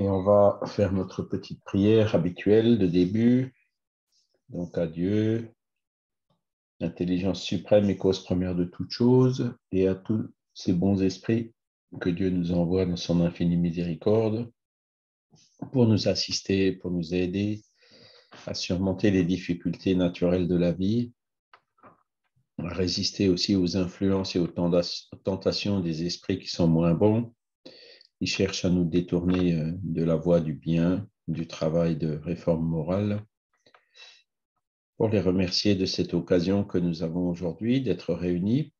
Et on va faire notre petite prière habituelle de début. Donc à Dieu, l'intelligence suprême et cause première de toutes choses, et à tous ces bons esprits que Dieu nous envoie dans son infinie miséricorde pour nous assister, pour nous aider à surmonter les difficultés naturelles de la vie, à résister aussi aux influences et aux tentations des esprits qui sont moins bons. Ils cherchent à nous détourner de la voie du bien, du travail de réforme morale, pour les remercier de cette occasion que nous avons aujourd'hui d'être réunis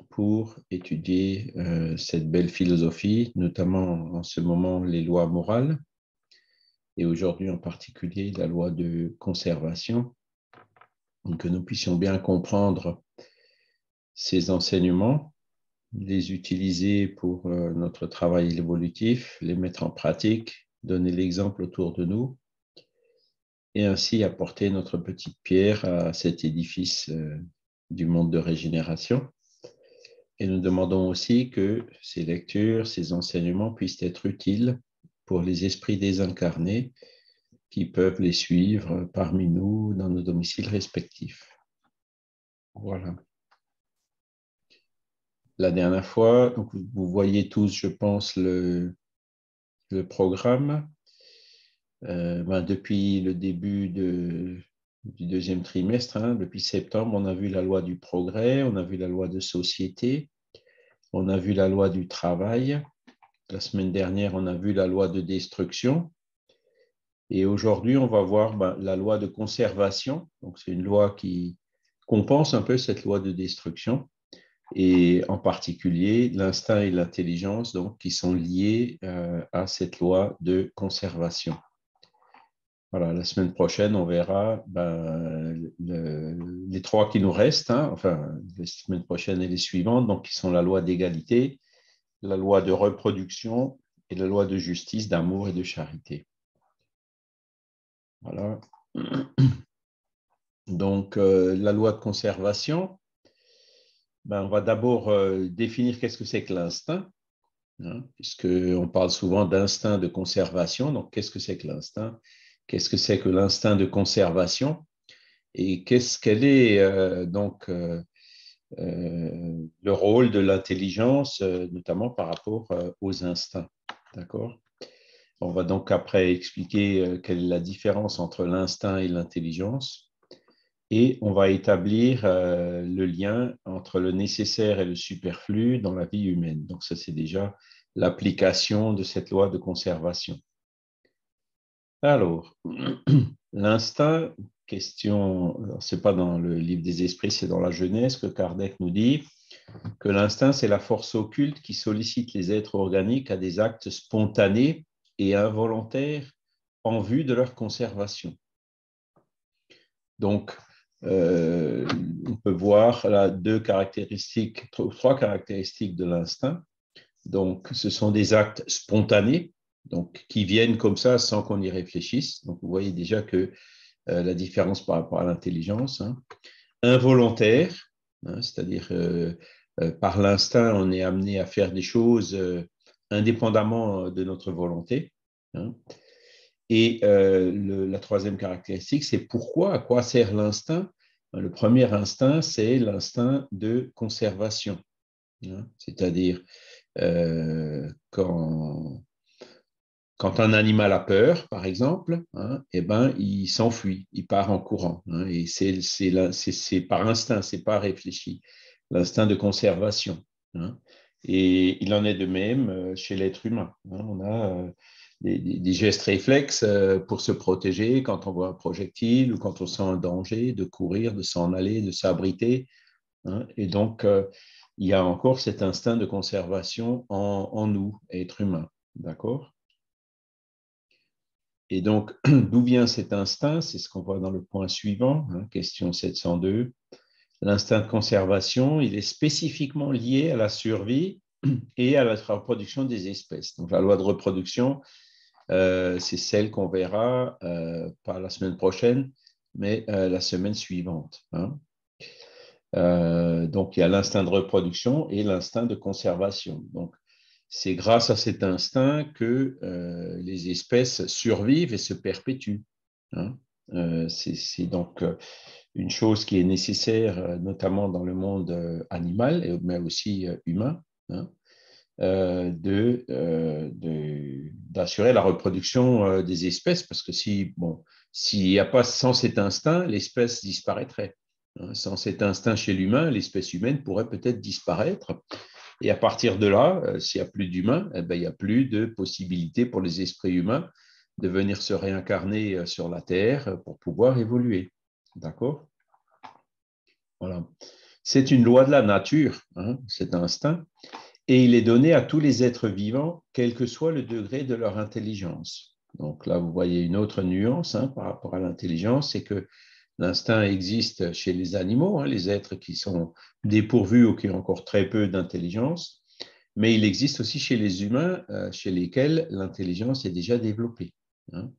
pour étudier cette belle philosophie, notamment en ce moment les lois morales, et aujourd'hui en particulier la loi de conservation, que nous puissions bien comprendre ces enseignements, les utiliser pour notre travail évolutif, les mettre en pratique, donner l'exemple autour de nous, et ainsi apporter notre petite pierre à cet édifice du monde de régénération. Et nous demandons aussi que ces lectures, ces enseignements puissent être utiles pour les esprits désincarnés qui peuvent les suivre parmi nous dans nos domiciles respectifs. Voilà. La dernière fois, donc vous voyez tous, je pense, le programme. Depuis le début du deuxième trimestre, depuis septembre, on a vu la loi du progrès, on a vu la loi de société, on a vu la loi du travail. La semaine dernière, on a vu la loi de destruction. Et aujourd'hui, on va voir la loi de conservation. Donc, c'est une loi qui compense un peu cette loi de destruction. Et en particulier, l'instinct et l'intelligence, donc, qui sont liés à cette loi de conservation. Voilà, la semaine prochaine, on verra les trois qui nous restent, enfin, la semaine prochaine et les suivantes, donc, qui sont la loi d'égalité, la loi de reproduction et la loi de justice, d'amour et de charité. Voilà. Donc, la loi de conservation, on va d'abord définir qu'est-ce que c'est que l'instinct, puisqu'on parle souvent d'instinct de conservation. Donc, qu'est-ce que c'est que l'instinct? Qu'est-ce que c'est que l'instinct de conservation? Et quel est le rôle de l'intelligence, notamment par rapport aux instincts? D'accord? On va donc après expliquer quelle est la différence entre l'instinct et l'intelligence. Et on va établir le lien entre le nécessaire et le superflu dans la vie humaine. Donc ça, c'est déjà l'application de cette loi de conservation. Alors, l'instinct, question, ce n'est pas dans le livre des esprits, c'est dans la Genèse que Kardec nous dit que l'instinct, c'est la force occulte qui sollicite les êtres organiques à des actes spontanés et involontaires en vue de leur conservation. Donc, on peut voir là trois caractéristiques de l'instinct. Donc, ce sont des actes spontanés, donc qui viennent comme ça sans qu'on y réfléchisse. Donc, vous voyez déjà que la différence par rapport à l'intelligence. Involontaire, c'est-à-dire par l'instinct, on est amené à faire des choses indépendamment de notre volonté. Et la troisième caractéristique, c'est à quoi sert l'instinct? Le premier instinct, c'est l'instinct de conservation. C'est-à-dire quand un animal a peur, par exemple, il s'enfuit, il part en courant. Et c'est par instinct, c'est pas réfléchi. L'instinct de conservation. Et il en est de même chez l'être humain. On a des gestes réflexes pour se protéger quand on voit un projectile ou quand on sent un danger, de courir, de s'en aller, de s'abriter. Et donc, il y a encore cet instinct de conservation en nous, êtres humains. D'accord? Et donc, d'où vient cet instinct? C'est ce qu'on voit dans le point suivant, question 702. L'instinct de conservation, il est spécifiquement lié à la survie et à la reproduction des espèces. Donc, la loi de reproduction, c'est celle qu'on verra pas la semaine prochaine, mais la semaine suivante. Donc, il y a l'instinct de reproduction et l'instinct de conservation. Donc, c'est grâce à cet instinct que les espèces survivent et se perpétuent. Hein. C'est donc une chose qui est nécessaire, notamment dans le monde animal, mais aussi humain, hein, d'assurer la reproduction des espèces, parce que s'il n'y a pas, sans cet instinct, l'espèce disparaîtrait. Hein. Sans cet instinct chez l'humain, l'espèce humaine pourrait peut-être disparaître. Et à partir de là, s'il n'y a plus d'humains, eh ben, il n'y a plus de possibilité pour les esprits humains de venir se réincarner sur la Terre pour pouvoir évoluer. D'accord? Voilà. C'est une loi de la nature, hein, cet instinct, et il est donné à tous les êtres vivants, quel que soit le degré de leur intelligence. Donc là, vous voyez une autre nuance, hein, par rapport à l'intelligence, c'est que l'instinct existe chez les animaux, hein, les êtres qui sont dépourvus ou qui ont encore très peu d'intelligence, mais il existe aussi chez les humains, chez lesquels l'intelligence est déjà développée. Hein.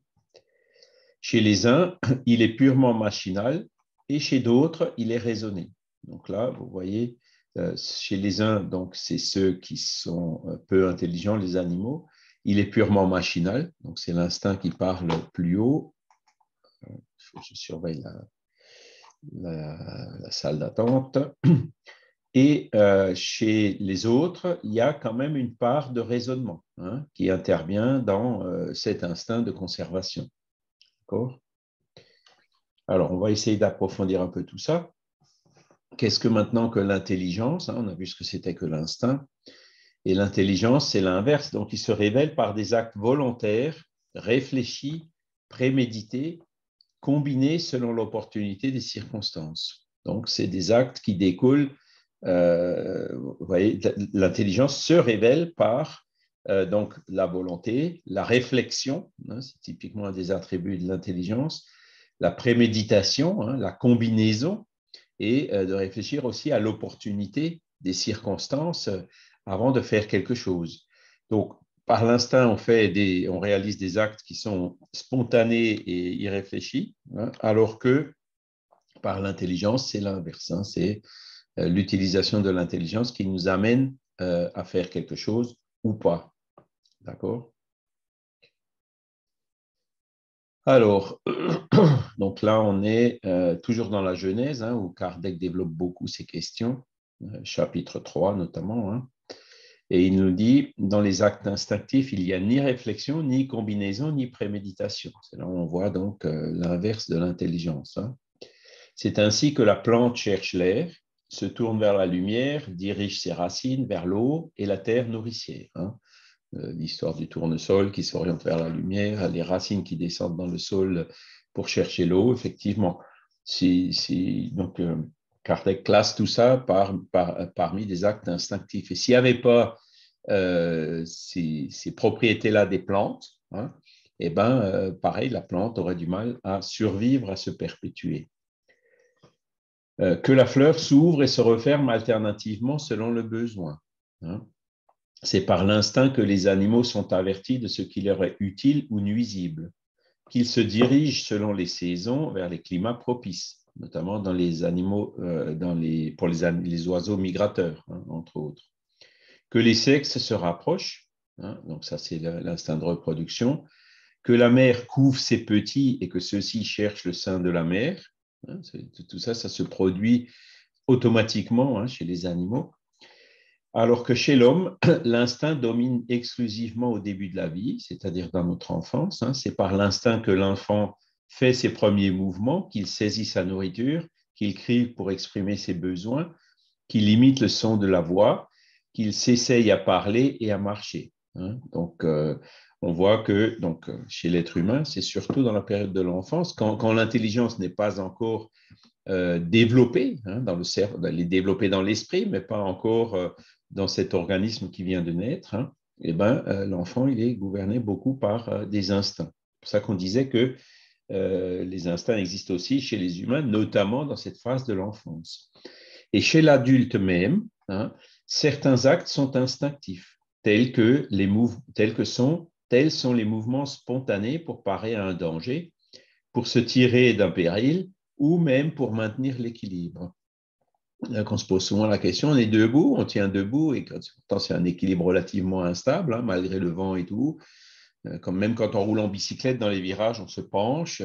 Chez les uns, il est purement machinal et chez d'autres, il est raisonné. Donc là, vous voyez, chez les uns, donc c'est ceux qui sont peu intelligents, les animaux, il est purement machinal, donc c'est l'instinct qui parle plus haut. Je surveille la salle d'attente. Et chez les autres, il y a quand même une part de raisonnement, hein, qui intervient dans cet instinct de conservation. D'accord ? Alors, on va essayer d'approfondir un peu tout ça. Qu'est-ce que maintenant que l'intelligence, hein, on a vu ce que c'était que l'instinct, et l'intelligence, c'est l'inverse. Donc, il se révèle par des actes volontaires, réfléchis, prémédités, combinés selon l'opportunité des circonstances. Donc, c'est des actes qui découlent. Vous voyez, l'intelligence se révèle par donc la volonté, la réflexion, hein, c'est typiquement un des attributs de l'intelligence, la préméditation, hein, la combinaison, et de réfléchir aussi à l'opportunité des circonstances avant de faire quelque chose. Donc, par l'instinct, on réalise des actes qui sont spontanés et irréfléchis, hein, alors que par l'intelligence, c'est l'inverse. Hein, c'est l'utilisation de l'intelligence qui nous amène à faire quelque chose ou pas. D'accord? Alors, donc là, on est toujours dans la Genèse, hein, où Kardec développe beaucoup ces questions, chapitre 3 notamment. Hein, et il nous dit, dans les actes instinctifs, il n'y a ni réflexion, ni combinaison, ni préméditation. C'est là où on voit donc l'inverse de l'intelligence. Hein. C'est ainsi que la plante cherche l'air, se tourne vers la lumière, dirige ses racines vers l'eau et la terre nourricière. Hein. L'histoire du tournesol qui s'oriente vers la lumière, les racines qui descendent dans le sol pour chercher l'eau, effectivement. Donc, Kardec classe tout ça parmi des actes instinctifs. Et s'il n'y avait pas ces propriétés-là des plantes, hein, eh ben, pareil, la plante aurait du mal à survivre, à se perpétuer. Que la fleur s'ouvre et se referme alternativement selon le besoin. Hein. C'est par l'instinct que les animaux sont avertis de ce qui leur est utile ou nuisible, qu'ils se dirigent selon les saisons vers les climats propices, notamment dans les animaux, pour les oiseaux migrateurs, hein, entre autres. Que les sexes se rapprochent, hein, donc ça c'est l'instinct de reproduction, que la mère couve ses petits et que ceux-ci cherchent le sein de la mère, hein, tout ça, ça se produit automatiquement, hein, chez les animaux. Alors que chez l'homme, l'instinct domine exclusivement au début de la vie, c'est-à-dire dans notre enfance. Hein. C'est par l'instinct que l'enfant fait ses premiers mouvements, qu'il saisit sa nourriture, qu'il crie pour exprimer ses besoins, qu'il imite le son de la voix, qu'il s'essaye à parler et à marcher. Hein. Donc, on voit que chez l'être humain, c'est surtout dans la période de l'enfance, quand l'intelligence n'est pas encore développée, hein, dans le cerveau, elle est développée dans l'esprit, mais pas encore dans cet organisme qui vient de naître, hein, et ben, l'enfant, il est gouverné beaucoup par des instincts. C'est pour ça qu'on disait que les instincts existent aussi chez les humains, notamment dans cette phase de l'enfance. Et chez l'adulte même, hein, certains actes sont instinctifs, tels sont les mouvements spontanés pour parer à un danger, pour se tirer d'un péril ou même pour maintenir l'équilibre. qu'on se pose souvent la question, on est debout, on tient debout, et pourtant c'est un équilibre relativement instable, hein, malgré le vent et tout. Même quand on roule en bicyclette dans les virages, on se penche.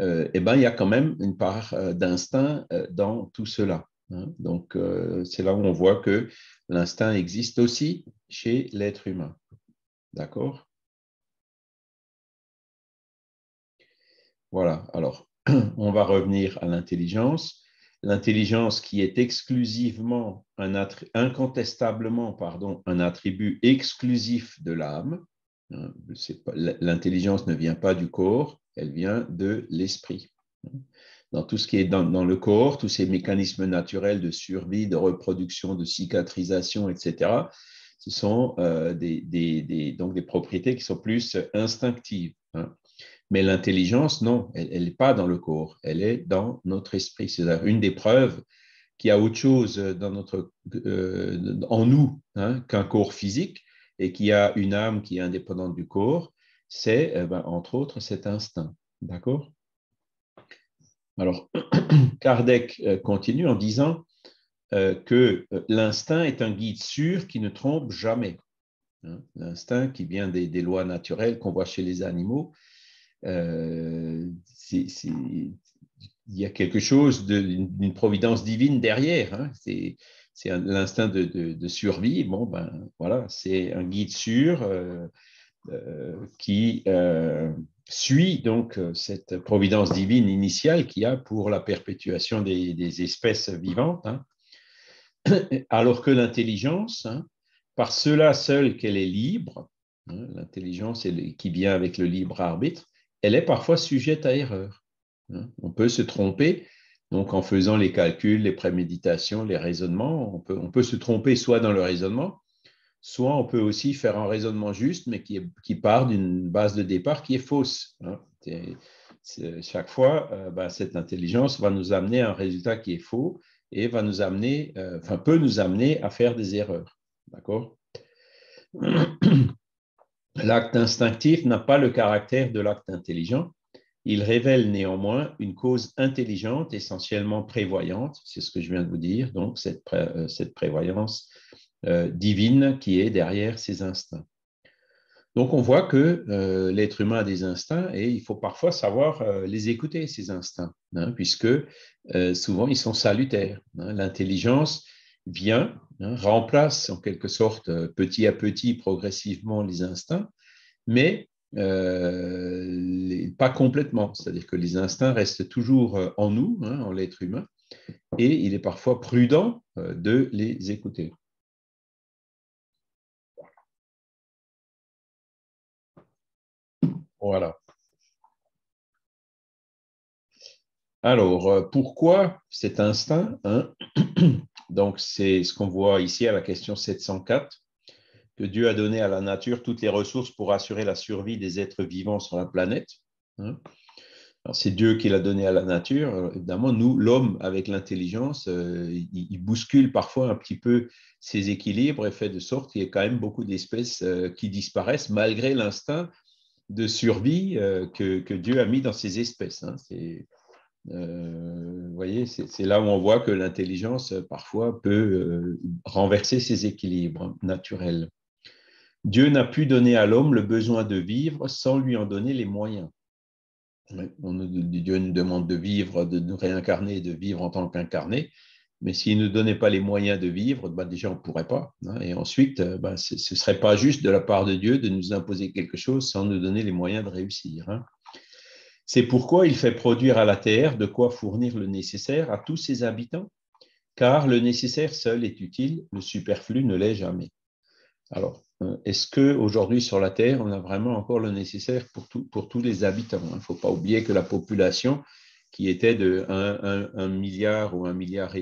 Eh ben, il y a quand même une part d'instinct dans tout cela. Hein. Donc, c'est là où on voit que l'instinct existe aussi chez l'être humain. D'accord? Voilà. Alors, on va revenir à l'intelligence. L'intelligence qui est exclusivement, incontestablement, pardon, un attribut exclusif de l'âme. Hein. L'intelligence ne vient pas du corps, elle vient de l'esprit. Dans tout ce qui est dans le corps, tous ces mécanismes naturels de survie, de reproduction, de cicatrisation, etc., ce sont donc des propriétés qui sont plus instinctives. Hein. Mais l'intelligence, non, elle n'est pas dans le corps, elle est dans notre esprit. C'est une des preuves qu'il y a autre chose en nous, hein, qu'un corps physique, et qu'il y a une âme qui est indépendante du corps, c'est entre autres cet instinct. D'accord? Alors, Kardec continue en disant que l'instinct est un guide sûr qui ne trompe jamais. Hein. L'instinct qui vient des lois naturelles qu'on voit chez les animaux, il y a quelque chose d'une providence divine derrière. Hein. C'est l'instinct de survie. Bon, ben voilà, c'est un guide sûr qui suit donc cette providence divine initiale qu'il y a pour la perpétuation des espèces vivantes. Hein. Alors que l'intelligence, hein, par cela seul qu'elle est libre, hein, l'intelligence qui vient avec le libre arbitre, elle est parfois sujette à erreur. Hein. On peut se tromper, donc en faisant les calculs, les préméditations, les raisonnements, on peut se tromper soit dans le raisonnement, soit on peut aussi faire un raisonnement juste, mais qui part d'une base de départ qui est fausse. Hein. Chaque fois, cette intelligence va nous amener à un résultat qui est faux et va nous amener, peut nous amener à faire des erreurs. D'accord? L'acte instinctif n'a pas le caractère de l'acte intelligent. Il révèle néanmoins une cause intelligente, essentiellement prévoyante, c'est ce que je viens de vous dire, donc cette prévoyance divine qui est derrière ces instincts. Donc on voit que l'être humain a des instincts et il faut parfois savoir les écouter, ces instincts, hein, puisque souvent ils sont salutaires. Hein. L'intelligence vient, hein, remplace en quelque sorte petit à petit, progressivement les instincts, mais pas complètement. C'est-à-dire que les instincts restent toujours en nous, hein, en l'être humain, et il est parfois prudent de les écouter. Voilà. Alors, pourquoi cet instinct, hein? Donc, c'est ce qu'on voit ici à la question 704, que Dieu a donné à la nature toutes les ressources pour assurer la survie des êtres vivants sur la planète. Hein. Alors, c'est Dieu qui l'a donné à la nature. Alors, évidemment, nous, l'homme, avec l'intelligence, il bouscule parfois un petit peu ses équilibres et fait de sorte qu'il y ait quand même beaucoup d'espèces qui disparaissent malgré l'instinct de survie que Dieu a mis dans ces espèces. Hein. Vous voyez, c'est là où on voit que l'intelligence, parfois, peut renverser ses équilibres naturels. Dieu n'a pu donner à l'homme le besoin de vivre sans lui en donner les moyens. Dieu nous demande de vivre, de nous réincarner, de vivre en tant qu'incarné, mais s'il ne nous donnait pas les moyens de vivre, déjà on ne pourrait pas. Hein, et ensuite, ce ne serait pas juste de la part de Dieu de nous imposer quelque chose sans nous donner les moyens de réussir. Hein. C'est pourquoi il fait produire à la terre de quoi fournir le nécessaire à tous ses habitants, car le nécessaire seul est utile, le superflu ne l'est jamais. Alors, est-ce qu'aujourd'hui sur la Terre, on a vraiment encore le nécessaire pour tous les habitants? Il ne faut pas oublier que la population, qui était de 1 milliard ou 1,5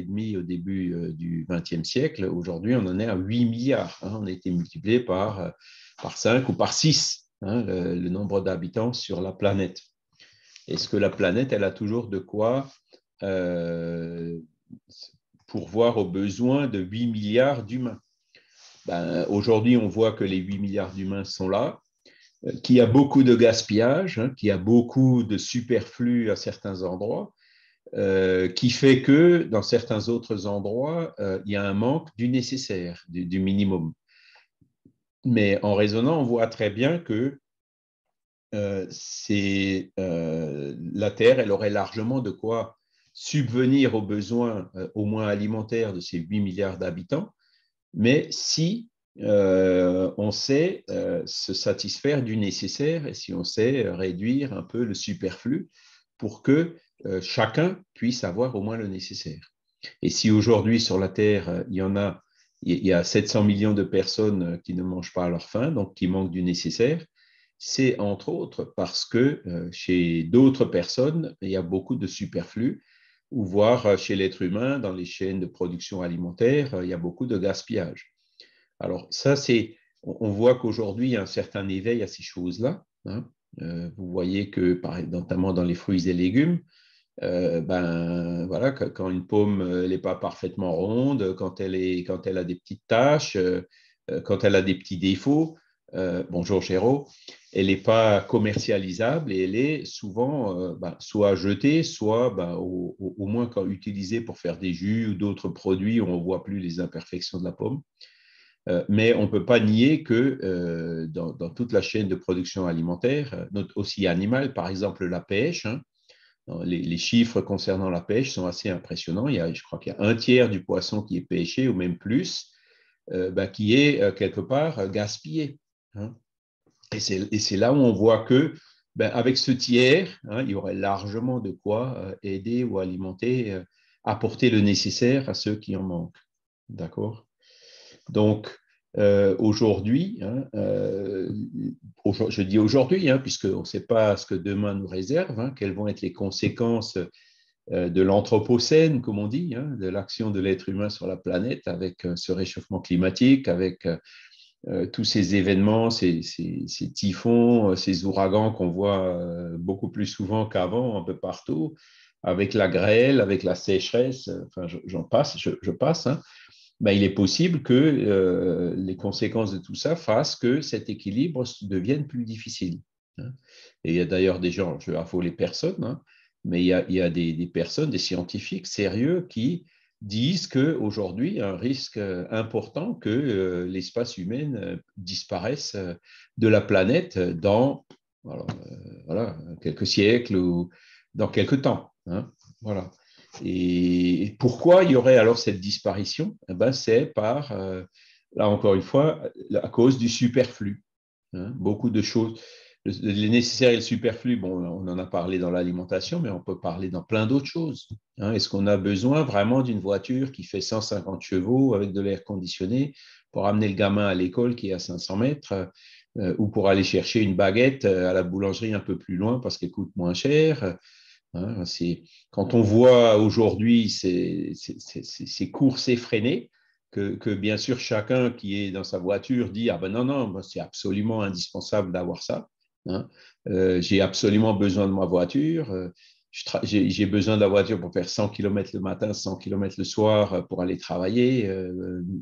milliard au début du XXe siècle, aujourd'hui, on en est à 8 milliards. Hein, on a été multiplié par 5 ou par 6, hein, le nombre d'habitants sur la planète. Est-ce que la planète, elle a toujours de quoi pourvoir aux besoins de 8 milliards d'humains? Aujourd'hui, on voit que les 8 milliards d'humains sont là, qu'il y a beaucoup de gaspillage, hein, qu'il y a beaucoup de superflu à certains endroits, qui fait que dans certains autres endroits, il y a un manque du nécessaire, du minimum. Mais en raisonnant, on voit très bien que la Terre, elle aurait largement de quoi subvenir aux besoins, au moins alimentaires, de ces 8 milliards d'habitants, mais si on sait se satisfaire du nécessaire et si on sait réduire un peu le superflu pour que chacun puisse avoir au moins le nécessaire. Et si aujourd'hui sur la Terre, il y a 700 millions de personnes qui ne mangent pas à leur faim, donc qui manquent du nécessaire, c'est entre autres parce que chez d'autres personnes, il y a beaucoup de superflu, ou voire chez l'être humain, dans les chaînes de production alimentaire, il y a beaucoup de gaspillage. Alors ça, on voit qu'aujourd'hui, il y a un certain éveil à ces choses-là. Hein. Vous voyez que, notamment dans les fruits et légumes, ben voilà, quand une pomme n'est pas parfaitement ronde, quand elle a des petites taches, quand elle a des petits défauts, bonjour Géraud, elle n'est pas commercialisable et elle est souvent soit jetée, soit au moins quand utilisée pour faire des jus ou d'autres produits où on ne voit plus les imperfections de la pomme. Mais on ne peut pas nier que dans toute la chaîne de production alimentaire, aussi animale, par exemple la pêche, hein, les chiffres concernant la pêche sont assez impressionnants. Je crois qu'il y a un tiers du poisson qui est pêché, ou même plus, qui est quelque part gaspillé. Hein. Et c'est là où on voit que, avec ce tiers, hein, il y aurait largement de quoi aider ou alimenter, apporter le nécessaire à ceux qui en manquent. D'accord ? Donc, aujourd'hui, hein, je dis aujourd'hui, hein, puisqu'on ne sait pas ce que demain nous réserve, hein, quelles vont être les conséquences de l'anthropocène, comme on dit, hein, de l'action de l'être humain sur la planète avec ce réchauffement climatique, avec tous ces événements, ces typhons, ces ouragans qu'on voit beaucoup plus souvent qu'avant, un peu partout, avec la grêle, avec la sécheresse, enfin, je passe, hein. Il est possible que les conséquences de tout ça fassent que cet équilibre devienne plus difficile. Hein. Et il y a d'ailleurs des gens, je ne veux affoler personne, hein, mais il y a des personnes, des scientifiques sérieux qui disent qu'aujourd'hui, il y a un risque important que l'espace humain disparaisse de la planète dans voilà, quelques siècles ou dans quelques temps. Hein. Voilà. Et pourquoi il y aurait alors cette disparition? C'est là encore une fois, à cause du superflu. Hein. Beaucoup de choses, le nécessaire et le superflu, bon, on en a parlé dans l'alimentation, mais on peut parler dans plein d'autres choses. Hein. Est-ce qu'on a besoin vraiment d'une voiture qui fait 150 chevaux avec de l'air conditionné pour amener le gamin à l'école qui est à 500 mètres ou pour aller chercher une baguette à la boulangerie un peu plus loin parce qu'elle coûte moins cher? Hein, quand on voit aujourd'hui ces courses effrénées, que bien sûr chacun qui est dans sa voiture dit ah ben non, c'est absolument indispensable d'avoir ça. Hein. J'ai absolument besoin de ma voiture. J'ai besoin de la voiture pour faire 100 km le matin, 100 km le soir pour aller travailler.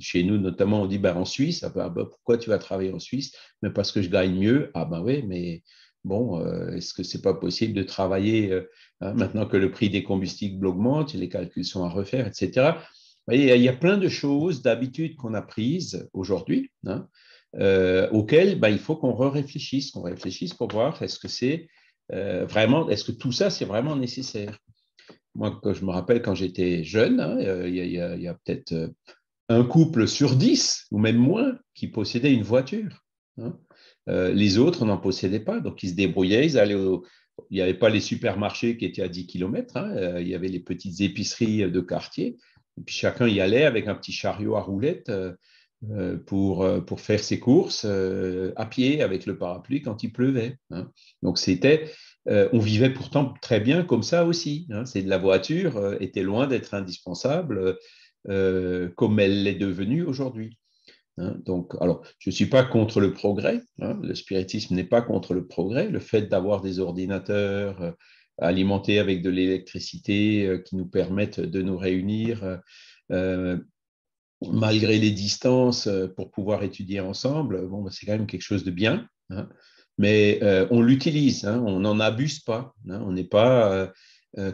Chez nous, notamment, on dit en Suisse, pourquoi tu vas travailler en Suisse? Mais parce que je gagne mieux. Ah ben oui, mais bon, est-ce que c'est pas possible de travailler hein, maintenant que le prix des combustibles augmente, les calculs sont à refaire, etc. Vous voyez, il y a plein de choses, d'habitudes qu'on a prises aujourd'hui, hein, auxquelles il faut qu'on réfléchisse, pour voir est-ce que c'est vraiment, est-ce que tout ça c'est vraiment nécessaire. Moi, je me rappelle quand j'étais jeune, hein, il y a peut-être un couple sur 10 ou même moins qui possédait une voiture. Hein. Les autres n'en possédaient pas, donc ils se débrouillaient, il n'y avait pas les supermarchés qui étaient à 10 km, hein, il y avait les petites épiceries de quartier, et puis chacun y allait avec un petit chariot à roulettes pour faire ses courses à pied avec le parapluie quand il pleuvait. Hein. Donc on vivait pourtant très bien comme ça aussi. Hein. La voiture était loin d'être indispensable comme elle l'est devenue aujourd'hui. Hein. Donc, alors, je ne suis pas contre le progrès, hein. Le spiritisme n'est pas contre le progrès. Le fait d'avoir des ordinateurs alimentés avec de l'électricité qui nous permettent de nous réunir malgré les distances pour pouvoir étudier ensemble, bon, c'est quand même quelque chose de bien. Hein. Mais on l'utilise, hein, on n'en abuse pas. Hein, on n'est pas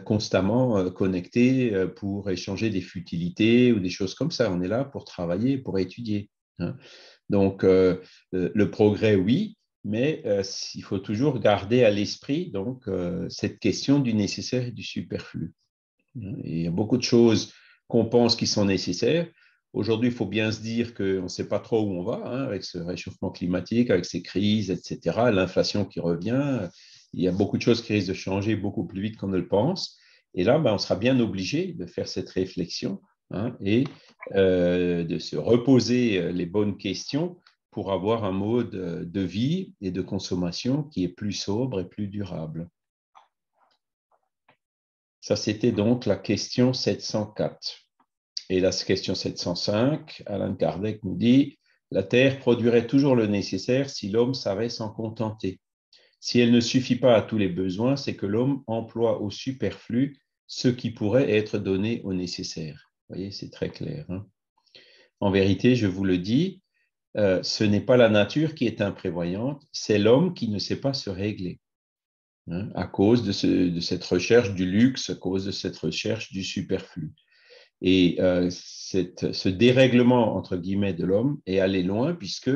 constamment connectés pour échanger des futilités ou des choses comme ça. On est là pour travailler, pour étudier. Hein. Donc, le progrès, oui, mais il faut toujours garder à l'esprit donc, cette question du nécessaire et du superflu. Et il y a beaucoup de choses qu'on pense qui sont nécessaires. Aujourd'hui, il faut bien se dire qu'on ne sait pas trop où on va hein, avec ce réchauffement climatique, avec ces crises, etc., l'inflation qui revient. Il y a beaucoup de choses qui risquent de changer beaucoup plus vite qu'on ne le pense. Et là, on sera bien obligé de faire cette réflexion hein, et de se reposer les bonnes questions pour avoir un mode de vie et de consommation qui est plus sobre et plus durable. Ça, c'était donc la question 704. Et la question 705, Alan Kardec nous dit « La Terre produirait toujours le nécessaire si l'homme savait s'en contenter. Si elle ne suffit pas à tous les besoins, c'est que l'homme emploie au superflu ce qui pourrait être donné au nécessaire. » Vous voyez, c'est très clair. Hein. En vérité, je vous le dis, ce n'est pas la nature qui est imprévoyante, c'est l'homme qui ne sait pas se régler. Hein, à cause de cette recherche du luxe, à cause de cette recherche du superflu. Et ce dérèglement, entre guillemets, de l'homme est allé loin puisque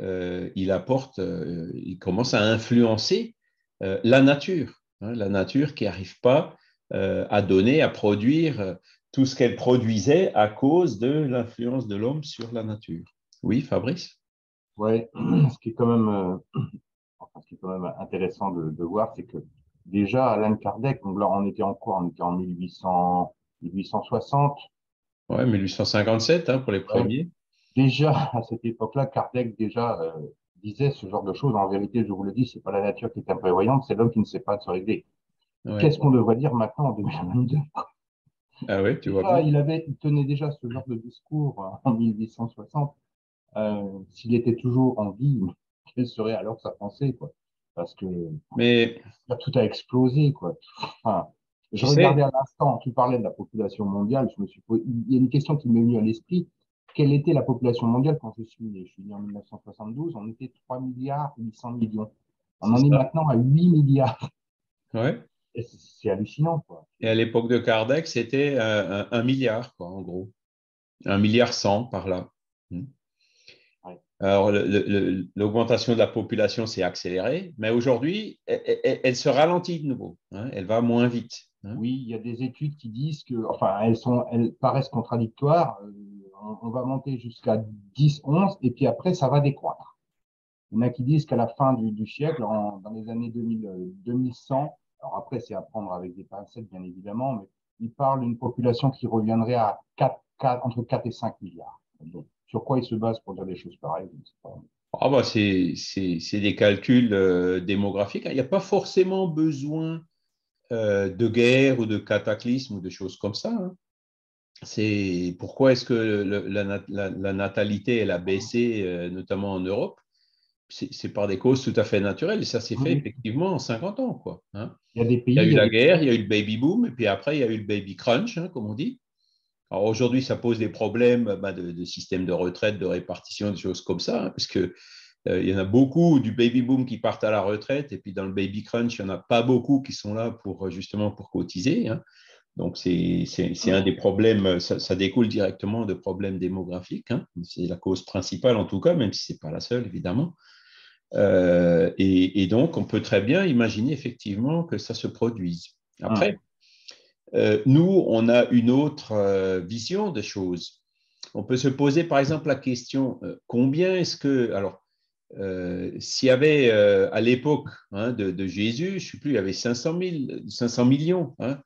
il commence à influencer la nature. Hein, la nature qui n'arrive pas à donner, à produire tout ce qu'elle produisait à cause de l'influence de l'homme sur la nature. Oui, Fabrice? Oui, ce qui est quand même, ce qui est quand même intéressant de voir, c'est que déjà, Alan Kardec, donc là, on était en quoi? On était en 1860. Oui, 1857 hein, pour les Ouais. premiers. Déjà, à cette époque-là, Kardec déjà disait ce genre de choses. En vérité, je vous le dis, c'est pas la nature qui est imprévoyante, c'est l'homme qui ne sait pas se régler. Ouais. Qu'est-ce qu'on devrait dire maintenant en 2022? Ah oui, tu vois Déjà, bien. il tenait déjà ce genre de discours en 1860. S'il était toujours en vie, quelle serait alors sa pensée, quoi? Parce que Mais tout a explosé, quoi. Enfin, je tu regardais sais, à l'instant, tu parlais de la population mondiale, je me suis posé, il y a une question qui m'est venue à l'esprit. Quelle était la population mondiale quand je suis né? Je suis né en 1972, on était 3 milliards 800 millions. On c'est en est ça. maintenant à 8 milliards. Ouais. Et c'est hallucinant, quoi. Et à l'époque de Kardec, c'était 1 milliard, quoi, en gros. 1,1 milliard par là. Ouais. Alors, l'augmentation de la population s'est accélérée, mais aujourd'hui, elle se ralentit de nouveau. Hein, elle va moins vite. Hein. Oui, il y a des études qui disent que, enfin, elles paraissent contradictoires. On va monter jusqu'à 10, 11, et puis après, ça va décroître. Il y en a qui disent qu'à la fin du siècle, dans les années 2000, 2100, alors après, c'est à prendre avec des pincettes, bien évidemment, mais ils parlent d'une population qui reviendrait à entre 4 et 5 milliards. Donc, sur quoi ils se basent pour dire des choses pareilles? Je ne sais pas. Ah bah c'est des calculs démographiques. Il n'y a pas forcément besoin de guerre ou de cataclysme ou de choses comme ça. Hein. C'est pourquoi est-ce que la natalité elle a baissé, notamment en Europe? C'est par des causes tout à fait naturelles. Et ça s'est Oui, fait oui. effectivement en 50 ans. Quoi, hein. Il y a des Il y pays, a il eu y a la des guerre, il y a eu le baby boom, et puis après, il y a eu le baby crunch, hein, comme on dit. Alors aujourd'hui, ça pose des problèmes de système de retraite, de répartition, des choses comme ça, hein, parce que il y en a beaucoup du baby boom qui partent à la retraite, et puis dans le baby crunch, il n'y en a pas beaucoup qui sont là pour justement pour cotiser. Hein. Donc c'est un des problèmes, ça découle directement de problèmes démographiques. Hein. C'est la cause principale en tout cas, même si ce n'est pas la seule, évidemment. Et donc, on peut très bien imaginer effectivement que ça se produise. Hum. Après, nous, on a une autre vision des choses. On peut se poser, par exemple, la question, combien est-ce que... Alors, s'il y avait à l'époque hein, de Jésus, je ne sais plus, il y avait 500 millions, hein,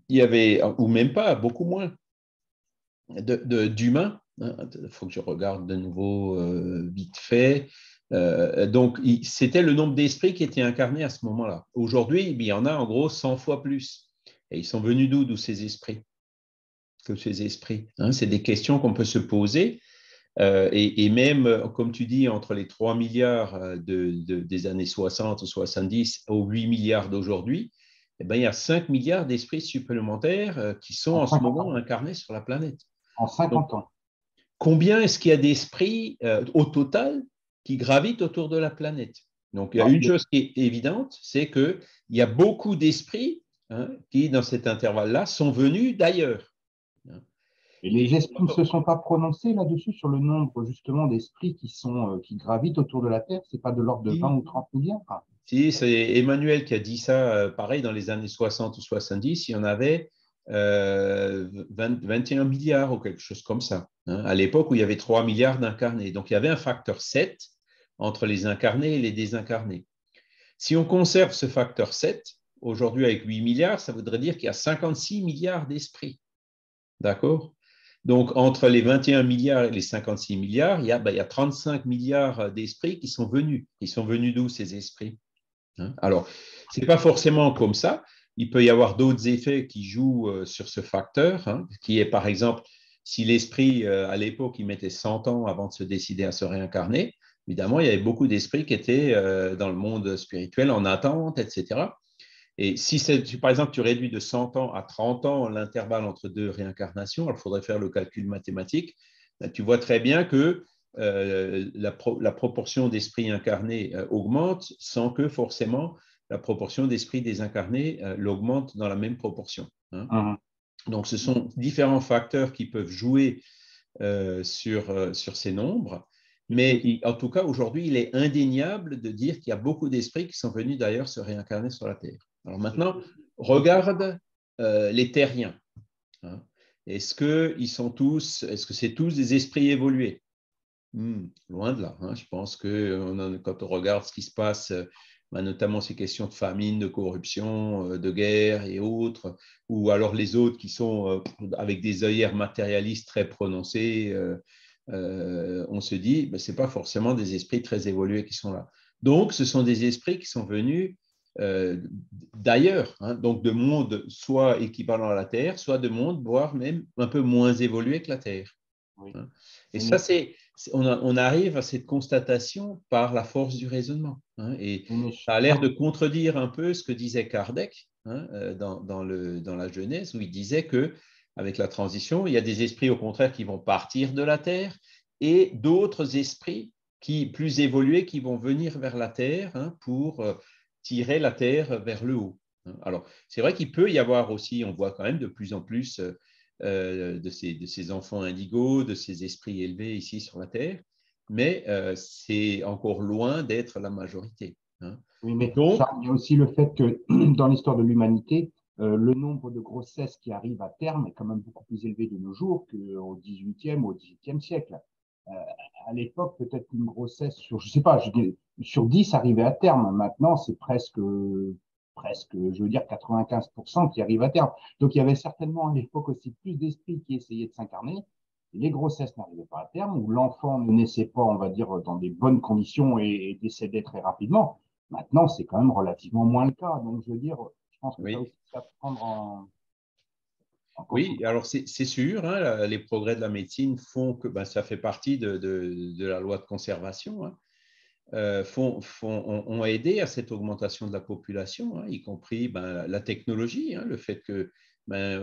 il y avait, ou même pas, beaucoup moins, d'humains. Hein. Il faut que je regarde de nouveau vite fait. Donc, c'était le nombre d'esprits qui étaient incarnés à ce moment-là. Aujourd'hui, il y en a en gros 100 fois plus. Et ils sont venus d'où ces esprits? Que ces esprits hein. C'est des questions qu'on peut se poser. Et même, comme tu dis, entre les 3 milliards des années 60 ou 70 aux 8 milliards d'aujourd'hui, eh ben, il y a 5 milliards d'esprits supplémentaires qui sont En en ce 50 moment ans. incarnés sur la planète. En Donc, 50 ans. combien est-ce qu'il y a d'esprits au total qui gravitent autour de la planète? Donc, il y a Bah, une chose qui est évidente, c'est qu'il y a beaucoup d'esprits hein, qui, dans cet intervalle-là, sont venus d'ailleurs. Hein. Et les esprits ne se sont pas prononcés là-dessus sur le nombre justement d'esprits qui gravitent autour de la Terre. C'est pas de l'ordre de 20 Si, ou 30 milliards. si, c'est Emmanuel qui a dit ça, pareil, dans les années 60 ou 70, il y en avait 21 milliards ou quelque chose comme ça, hein, à l'époque où il y avait 3 milliards d'incarnés. Donc, il y avait un facteur 7 entre les incarnés et les désincarnés. Si on conserve ce facteur 7, aujourd'hui avec 8 milliards, ça voudrait dire qu'il y a 56 milliards d'esprits. D'accord? Donc, entre les 21 milliards et les 56 milliards, il y a 35 milliards d'esprits qui sont venus. Ils sont venus d'où ces esprits? Hein? Alors, ce n'est pas forcément comme ça. Il peut y avoir d'autres effets qui jouent sur ce facteur, hein, qui est par exemple, si l'esprit, à l'époque, il mettait 100 ans avant de se décider à se réincarner, évidemment, il y avait beaucoup d'esprits qui étaient dans le monde spirituel en attente, etc. Et si, par exemple, tu réduis de 100 ans à 30 ans l'intervalle entre deux réincarnations, il faudrait faire le calcul mathématique, tu vois très bien que la proportion d'esprits incarnés augmente sans que forcément la proportion d'esprits désincarnés l'augmente dans la même proportion. Hein. Donc, ce sont différents facteurs qui peuvent jouer sur ces nombres. Mais en tout cas, aujourd'hui, il est indéniable de dire qu'il y a beaucoup d'esprits qui sont venus d'ailleurs se réincarner sur la Terre. Alors maintenant, regarde les terriens. Hein. Est-ce que c'est tous des esprits évolués? Loin de là. Hein. Je pense que quand on regarde ce qui se passe, notamment ces questions de famine, de corruption, de guerre et autres, ou alors les autres qui sont avec des œillères matérialistes très prononcées, on se dit, ce n'est pas forcément des esprits très évolués qui sont là. Donc, ce sont des esprits qui sont venus d'ailleurs, hein, donc de mondes soit équivalents à la Terre, soit de mondes, voire même un peu moins évolués que la Terre. Oui. Hein. Et ça, on arrive à cette constatation par la force du raisonnement. Hein, et ça a l'air de contredire un peu ce que disait Kardec, hein, dans la Genèse, où il disait que avec la transition, il y a des esprits au contraire qui vont partir de la Terre et d'autres esprits plus évolués qui vont venir vers la Terre, hein, pour tirer la Terre vers le haut. Hein. Alors, c'est vrai qu'il peut y avoir aussi, on voit quand même de plus en plus de ces enfants indigos, de ces esprits élevés ici sur la Terre, mais c'est encore loin d'être la majorité. Hein. Oui, mais Donc, il y a aussi le fait que dans l'histoire de l'humanité, le nombre de grossesses qui arrivent à terme est quand même beaucoup plus élevé de nos jours qu'au XVIIIe ou au XVIIIe siècle. Euh, à l'époque, peut-être une grossesse sur, je sais pas, sur 10 arrivait à terme. Maintenant, c'est presque, je veux dire, 95% qui arrivent à terme. Donc, il y avait certainement à l'époque aussi plus d'esprits qui essayaient de s'incarner. Les grossesses n'arrivaient pas à terme, ou l'enfant ne naissait pas, on va dire, dans des bonnes conditions et décédait très rapidement. Maintenant, c'est quand même relativement moins le cas. Donc, je veux dire, je pense que ça oui. aussi à prendre en Oui, considération. alors c'est sûr, hein, les progrès de la médecine font que ça fait partie de la loi de conservation, hein, ont aidé à cette augmentation de la population, hein, y compris la technologie, hein, le fait que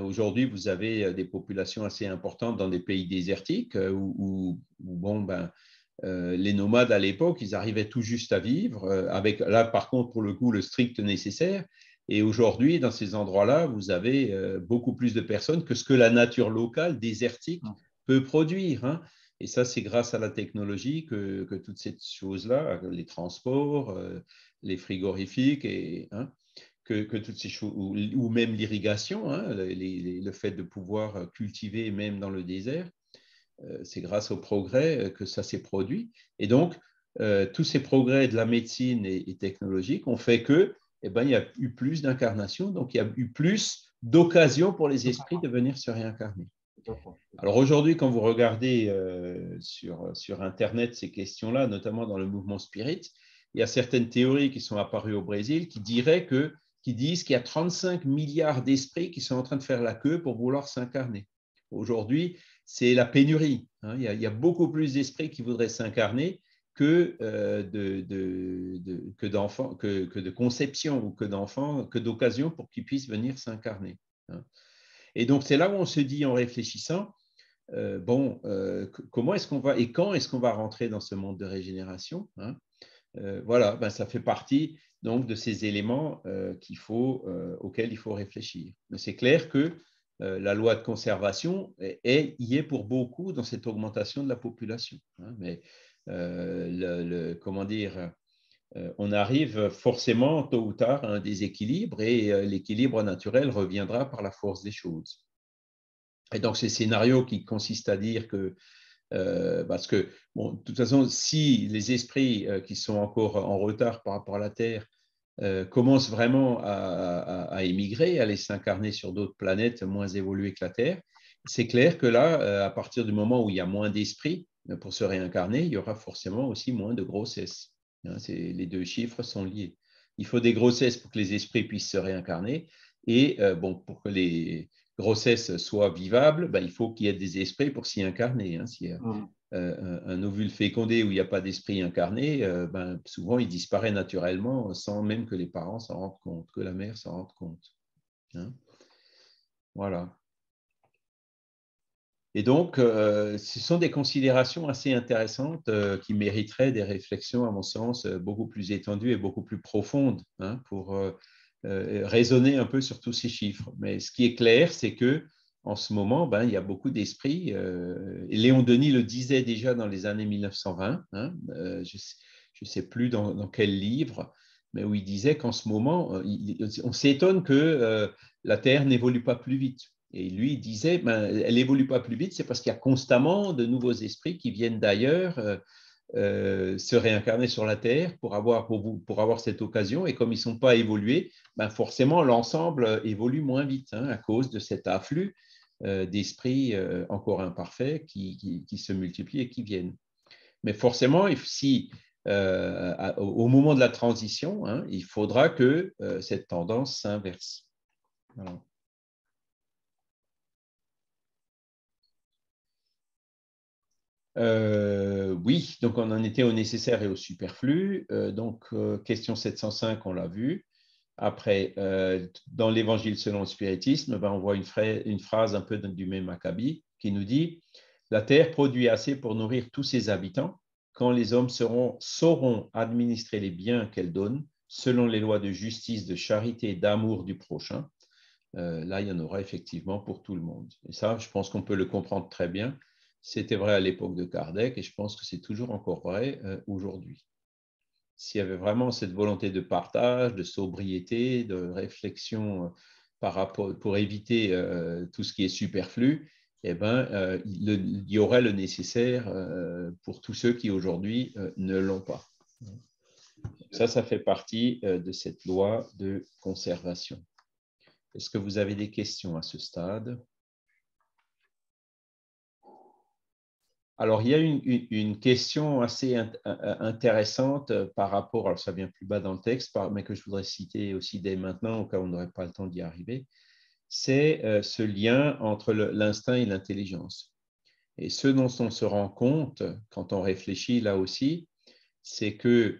aujourd'hui vous avez des populations assez importantes dans des pays désertiques où les nomades à l'époque, ils arrivaient tout juste à vivre, avec là par contre pour le coup le strict nécessaire. Et aujourd'hui, dans ces endroits-là, vous avez beaucoup plus de personnes que ce que la nature locale désertique peut produire. Hein. Et ça, c'est grâce à la technologie que toutes ces choses-là, les transports, les frigorifiques, hein, que toutes ces choses, ou même l'irrigation, hein, le fait de pouvoir cultiver même dans le désert, c'est grâce au progrès que ça s'est produit. Et donc, tous ces progrès de la médecine et technologique ont fait que, il y a eu plus d'incarnations, donc il y a eu plus d'occasions pour les esprits de venir se réincarner. Alors aujourd'hui, quand vous regardez sur Internet ces questions-là, notamment dans le mouvement spirit, il y a certaines théories qui sont apparues au Brésil qui disent qu'il y a 35 milliards d'esprits qui sont en train de faire la queue pour vouloir s'incarner. Aujourd'hui, c'est la pénurie. Hein. Il y a beaucoup plus d'esprits qui voudraient s'incarner que de conception ou que d'occasion pour qu'ils puissent venir s'incarner. Hein. Et donc, c'est là où on se dit, en réfléchissant, comment est-ce qu'on va et quand est-ce qu'on va rentrer dans ce monde de régénération, hein? voilà, ben, ça fait partie donc de ces éléments auxquels il faut réfléchir. Mais c'est clair que la loi de conservation y est pour beaucoup dans cette augmentation de la population. Hein, mais comment dire, on arrive forcément tôt ou tard à un déséquilibre et l'équilibre naturel reviendra par la force des choses. Et donc, ces scénarios qui consistent à dire que parce que, bon, de toute façon, si les esprits qui sont encore en retard par rapport à la Terre commencent vraiment à émigrer, à aller s'incarner sur d'autres planètes moins évoluées que la Terre, c'est clair que là, à partir du moment où il y a moins d'esprits pour se réincarner, il y aura forcément aussi moins de grossesses. Hein, les deux chiffres sont liés. Il faut des grossesses pour que les esprits puissent se réincarner et bon, pour que les grossesses soient vivables, ben, il faut qu'il y ait des esprits pour s'y incarner. Hein. S'il y a un ovule fécondé où il n'y a pas d'esprit incarné, ben, souvent il disparaît naturellement sans même que les parents s'en rendent compte, que la mère s'en rende compte. Hein. Voilà. Et donc, ce sont des considérations assez intéressantes qui mériteraient des réflexions, à mon sens, beaucoup plus étendues et beaucoup plus profondes hein, pour raisonner un peu sur tous ces chiffres. Mais ce qui est clair, c'est que en ce moment, ben, il y a beaucoup d'esprits. Léon Denis le disait déjà dans les années 1920. Hein, je ne sais plus dans quel livre, mais où il disait qu'en ce moment, on s'étonne que la Terre n'évolue pas plus vite. Et lui, il disait, ben, elle n'évolue pas plus vite, c'est parce qu'il y a constamment de nouveaux esprits qui viennent d'ailleurs se réincarner sur la Terre pour avoir cette occasion. Et comme ils ne sont pas évolués, ben forcément, l'ensemble évolue moins vite hein, à cause de cet afflux d'esprits encore imparfaits qui se multiplient et qui viennent. Mais forcément, si au moment de la transition, hein, il faudra que cette tendance s'inverse. Voilà. Oui, donc on en était au nécessaire et au superflu. Question 705, on l'a vu. Après, dans l'Évangile selon le spiritisme, ben, on voit une phrase un peu du même acabit qui nous dit « La terre produit assez pour nourrir tous ses habitants quand les hommes sauront administrer les biens qu'elle donne selon les lois de justice, de charité et d'amour du prochain. » Là, il y en aura effectivement pour tout le monde. Et ça, je pense qu'on peut le comprendre très bien. C'était vrai à l'époque de Kardec et je pense que c'est toujours encore vrai aujourd'hui. S'il y avait vraiment cette volonté de partage, de sobriété, de réflexion par rapport, pour éviter tout ce qui est superflu, eh ben, il y aurait le nécessaire pour tous ceux qui aujourd'hui ne l'ont pas. Ça fait partie de cette loi de conservation. Est-ce que vous avez des questions à ce stade? Alors, il y a une question assez intéressante par rapport, alors ça vient plus bas dans le texte, mais que je voudrais citer aussi dès maintenant, au cas où on n'aurait pas le temps d'y arriver, c'est ce lien entre l'instinct et l'intelligence. Et ce dont on se rend compte quand on réfléchit là aussi, c'est que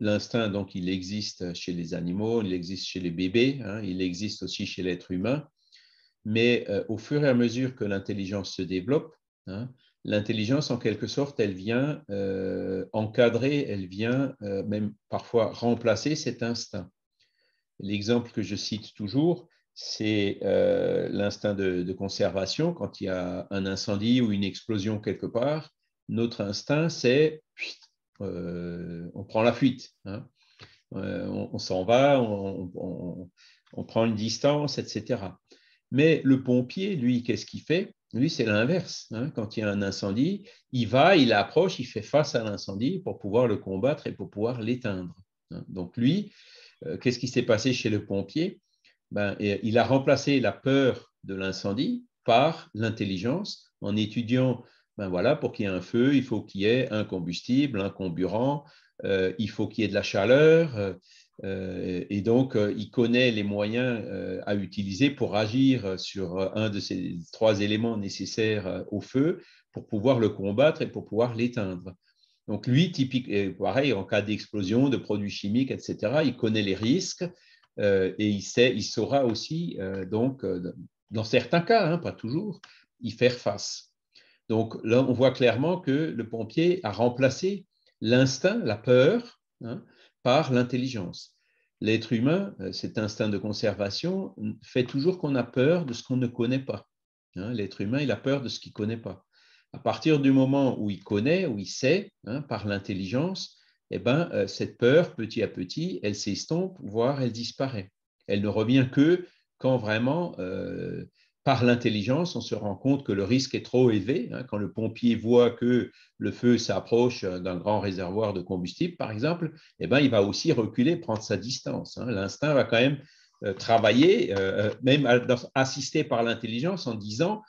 l'instinct, donc, il existe chez les animaux, il existe chez les bébés, hein, il existe aussi chez l'être humain, mais au fur et à mesure que l'intelligence se développe, hein, l'intelligence, en quelque sorte, elle vient encadrer, elle vient même parfois remplacer cet instinct. L'exemple que je cite toujours, c'est l'instinct de conservation. Quand il y a un incendie ou une explosion quelque part, notre instinct, c'est on prend la fuite. Hein. On s'en va, on prend une distance, etc. Mais le pompier, lui, qu'est-ce qu'il fait? Lui, c'est l'inverse. Hein. Quand il y a un incendie, il approche, il fait face à l'incendie pour pouvoir le combattre et pour pouvoir l'éteindre. Hein. Donc lui, qu'est-ce qui s'est passé chez le pompier? Ben, il a remplacé la peur de l'incendie par l'intelligence en étudiant, ben voilà, pour qu'il y ait un feu, il faut qu'il y ait un combustible, un comburant, il faut qu'il y ait de la chaleur. Et donc, il connaît les moyens à utiliser pour agir sur un de ces trois éléments nécessaires au feu pour pouvoir le combattre et pour pouvoir l'éteindre. Donc, lui, typique, pareil, en cas d'explosion, de produits chimiques, etc., il connaît les risques et il saura aussi, donc, dans certains cas, hein, pas toujours, y faire face. Donc, là, on voit clairement que le pompier a remplacé l'instinct, la peur, hein, par l'intelligence. L'être humain, cet instinct de conservation, fait toujours qu'on a peur de ce qu'on ne connaît pas. Hein, l'être humain, il a peur de ce qu'il ne connaît pas. À partir du moment où il connaît, où il sait, hein, par l'intelligence, eh ben, cette peur, petit à petit, elle s'estompe, voire elle disparaît. Elle ne revient que quand vraiment, par l'intelligence, on se rend compte que le risque est trop élevé. Hein, quand le pompier voit que le feu s'approche d'un grand réservoir de combustible, par exemple, eh ben, il va aussi reculer, prendre sa distance. Hein. L'instinct va quand même travailler, même assisté par l'intelligence en disant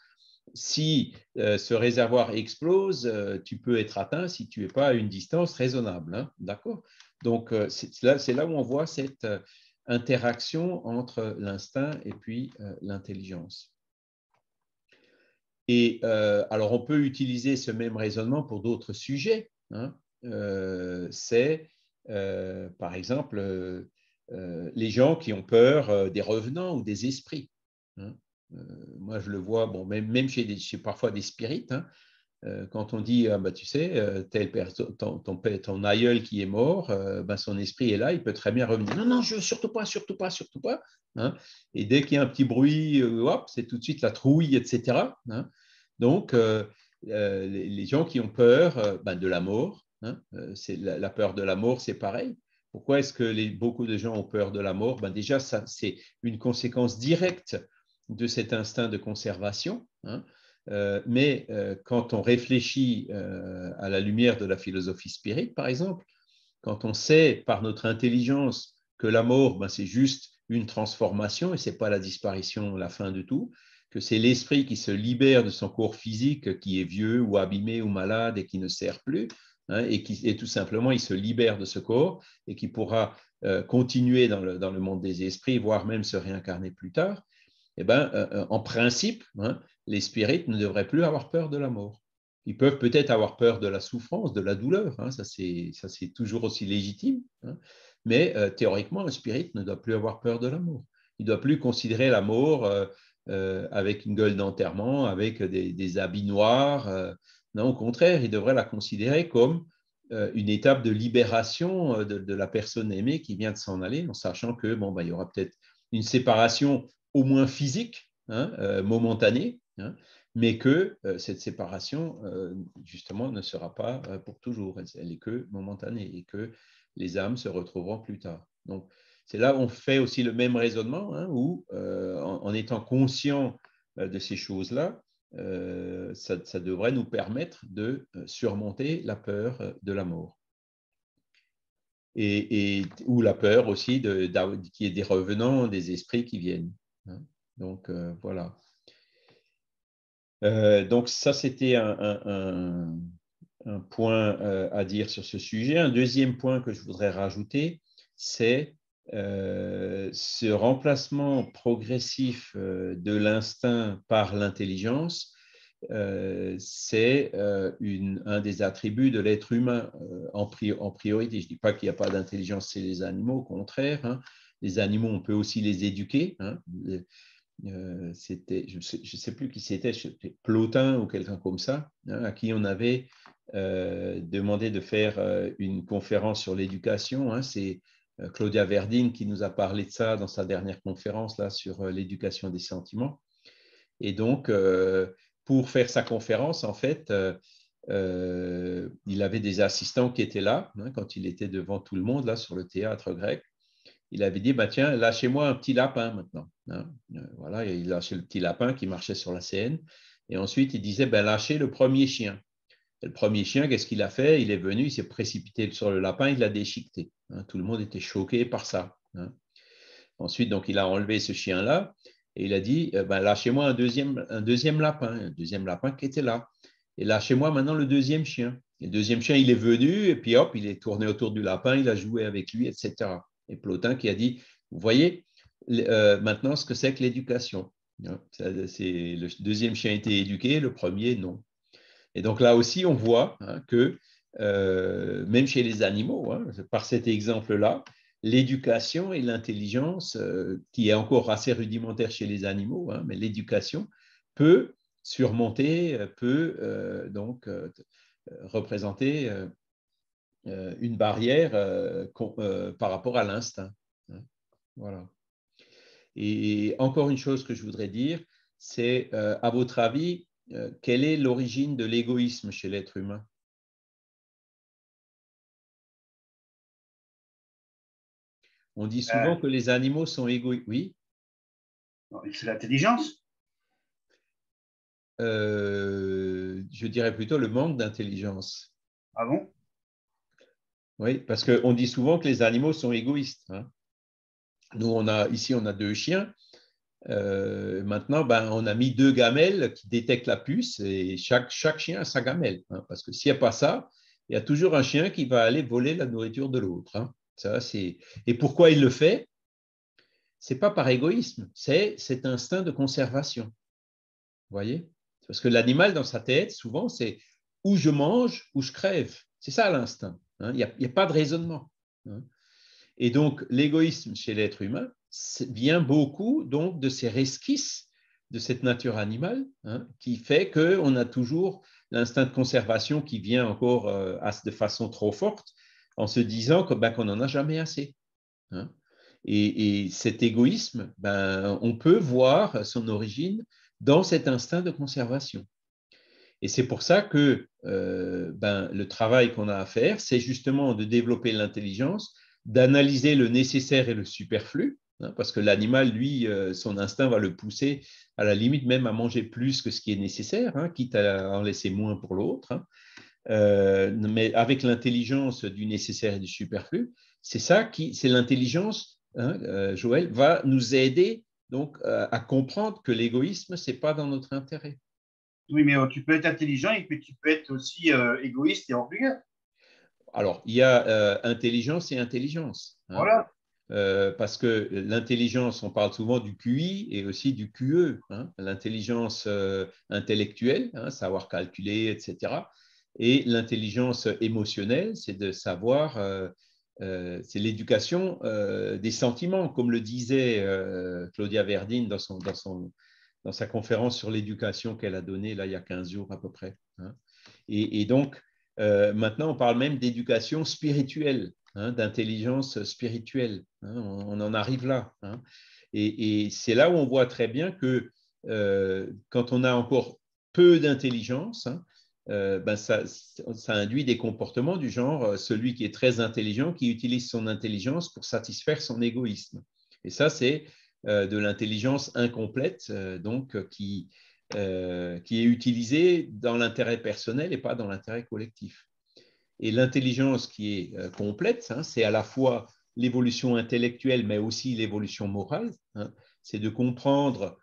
si ce réservoir explose, tu peux être atteint si tu n'es pas à une distance raisonnable. Hein, d'accord? Donc, c'est là où on voit cette interaction entre l'instinct et puis l'intelligence. Et alors, on peut utiliser ce même raisonnement pour d'autres sujets. Hein. C'est, par exemple, les gens qui ont peur des revenants ou des esprits. Hein. Moi, je le vois, bon, même chez parfois des spirites, hein, quand on dit, ah, bah, tu sais, ton aïeul qui est mort, bah, son esprit est là, il peut très bien revenir. Non, non, surtout pas, surtout pas, surtout pas. Hein. Et dès qu'il y a un petit bruit, hop, c'est tout de suite la trouille, etc. Hein. Donc, les gens qui ont peur ben, de la mort, hein, c'est la peur de la mort, c'est pareil. Pourquoi est-ce que beaucoup de gens ont peur de la mort? Ben déjà, c'est une conséquence directe de cet instinct de conservation. Hein. Mais quand on réfléchit à la lumière de la philosophie spirite, par exemple, quand on sait par notre intelligence que la mort, ben, c'est juste une transformation et ce n'est pas la disparition, la fin de tout, que c'est l'esprit qui se libère de son corps physique qui est vieux ou abîmé ou malade et qui ne sert plus, hein, et tout simplement, il se libère de ce corps et qui pourra continuer dans le monde des esprits, voire même se réincarner plus tard. Eh ben, en principe, hein, les spirites ne devraient plus avoir peur de la mort. Ils peuvent peut-être avoir peur de la souffrance, de la douleur, hein, ça c'est toujours aussi légitime, hein, mais théoriquement, un spirit ne doit plus avoir peur de la mort. Il ne doit plus considérer la mort avec une gueule d'enterrement, avec des habits noirs. Non, au contraire, il devrait la considérer comme une étape de libération de la personne aimée qui vient de s'en aller, en sachant que bon, ben, il y aura peut-être une séparation au moins physique, hein, momentanée, hein, mais que cette séparation, justement, ne sera pas pour toujours. Elle est que momentanée et que les âmes se retrouveront plus tard. Donc, c'est là où on fait aussi le même raisonnement, hein, où, en étant conscient de ces choses-là, ça devrait nous permettre de surmonter la peur de la mort. Ou la peur aussi qu'il y ait des revenants, des esprits qui viennent. Hein. Donc, voilà. Donc, ça, c'était un point à dire sur ce sujet. Un deuxième point que je voudrais rajouter, c'est ce remplacement progressif de l'instinct par l'intelligence. C'est un des attributs de l'être humain en priorité. Je ne dis pas qu'il n'y a pas d'intelligence chez les animaux, au contraire. Hein. Les animaux, on peut aussi les éduquer. Hein. C'était, je ne sais plus qui c'était, Plotin ou quelqu'un comme ça, hein, à qui on avait demandé de faire une conférence sur l'éducation. Hein. C'est Claudia Verdin qui nous a parlé de ça dans sa dernière conférence là, sur l'éducation des sentiments. Et donc, pour faire sa conférence, en fait, il avait des assistants qui étaient là, hein, quand il était devant tout le monde, là, sur le théâtre grec. Il avait dit, bah, tiens, lâchez-moi un petit lapin maintenant. Hein. Voilà, il lâchait le petit lapin qui marchait sur la scène. Et ensuite, il disait, ben, lâchez le premier chien. Et le premier chien, qu'est-ce qu'il a fait? Il est venu, il s'est précipité sur le lapin, il l'a déchiqueté. Hein. Tout le monde était choqué par ça. Hein. Ensuite, donc, il a enlevé ce chien-là et il a dit, ben, lâchez-moi un deuxième lapin qui était là. Et lâchez-moi maintenant le deuxième chien. Et le deuxième chien, il est venu et puis hop, il est tourné autour du lapin, il a joué avec lui, etc. Et Plotin qui a dit, vous voyez maintenant ce que c'est que l'éducation. Le deuxième chien a été éduqué, le premier, non. Et donc là aussi, on voit hein, que même chez les animaux, hein, par cet exemple-là, l'éducation et l'intelligence, qui est encore assez rudimentaire chez les animaux, hein, mais l'éducation peut surmonter, peut donc représenter une barrière par rapport à l'instinct. Voilà. Et encore une chose que je voudrais dire, c'est, à votre avis, quelle est l'origine de l'égoïsme chez l'être humain? On dit souvent que les animaux sont égoïstes. Oui? C'est l'intelligence. Je dirais plutôt le manque d'intelligence. Ah bon? Oui, parce qu'on dit souvent que les animaux sont égoïstes. Hein. Nous, ici, on a 2 chiens. Maintenant, on a mis 2 gamelles qui détectent la puce et chaque chien a sa gamelle. Hein, parce que s'il n'y a pas ça, il y a toujours un chien qui va aller voler la nourriture de l'autre. Hein. Et pourquoi il le fait? Ce n'est pas par égoïsme, c'est cet instinct de conservation. Vous voyez? Parce que l'animal, dans sa tête, souvent, c'est ou je mange ou je crève. C'est ça l'instinct. Hein. Il n'y a pas de raisonnement. Hein. Et donc, l'égoïsme chez l'être humain vient beaucoup donc, de ces resquisses de cette nature animale, hein, qui fait qu'on a toujours l'instinct de conservation qui vient encore de façon trop forte en se disant qu'on n'en a jamais assez. Hein. Et cet égoïsme, on peut voir son origine dans cet instinct de conservation. Et c'est pour ça que le travail qu'on a à faire, c'est justement de développer l'intelligence, d'analyser le nécessaire et le superflu, hein, parce que l'animal, lui, son instinct va le pousser à la limite même à manger plus que ce qui est nécessaire, hein, quitte à en laisser moins pour l'autre. Hein. Mais avec l'intelligence du nécessaire et du superflu, c'est l'intelligence, hein, Joël, va nous aider donc à comprendre que l'égoïsme, ce n'est pas dans notre intérêt. Oui, mais tu peux être intelligent et puis tu peux être aussi égoïste et orgueilleux. Alors, il y a intelligence et intelligence. Hein. Voilà. Parce que l'intelligence, on parle souvent du QI et aussi du QE. Hein. L'intelligence intellectuelle, hein, savoir calculer, etc. Et l'intelligence émotionnelle, c'est de savoir, c'est l'éducation des sentiments, comme le disait Claudia Verdin dans sa conférence sur l'éducation qu'elle a donnée là, il y a 15 jours à peu près. Hein. Et donc, maintenant, on parle même d'éducation spirituelle, hein, d'intelligence spirituelle. Hein, on en arrive là. Hein. Et c'est là où on voit très bien que quand on a encore peu d'intelligence, hein, ça induit des comportements du genre celui qui est très intelligent, qui utilise son intelligence pour satisfaire son égoïsme. Et ça, c'est de l'intelligence incomplète, donc qui est utilisée dans l'intérêt personnel et pas dans l'intérêt collectif. Et l'intelligence qui est complète, hein, c'est à la fois l'évolution intellectuelle, mais aussi l'évolution morale. Hein. C'est de comprendre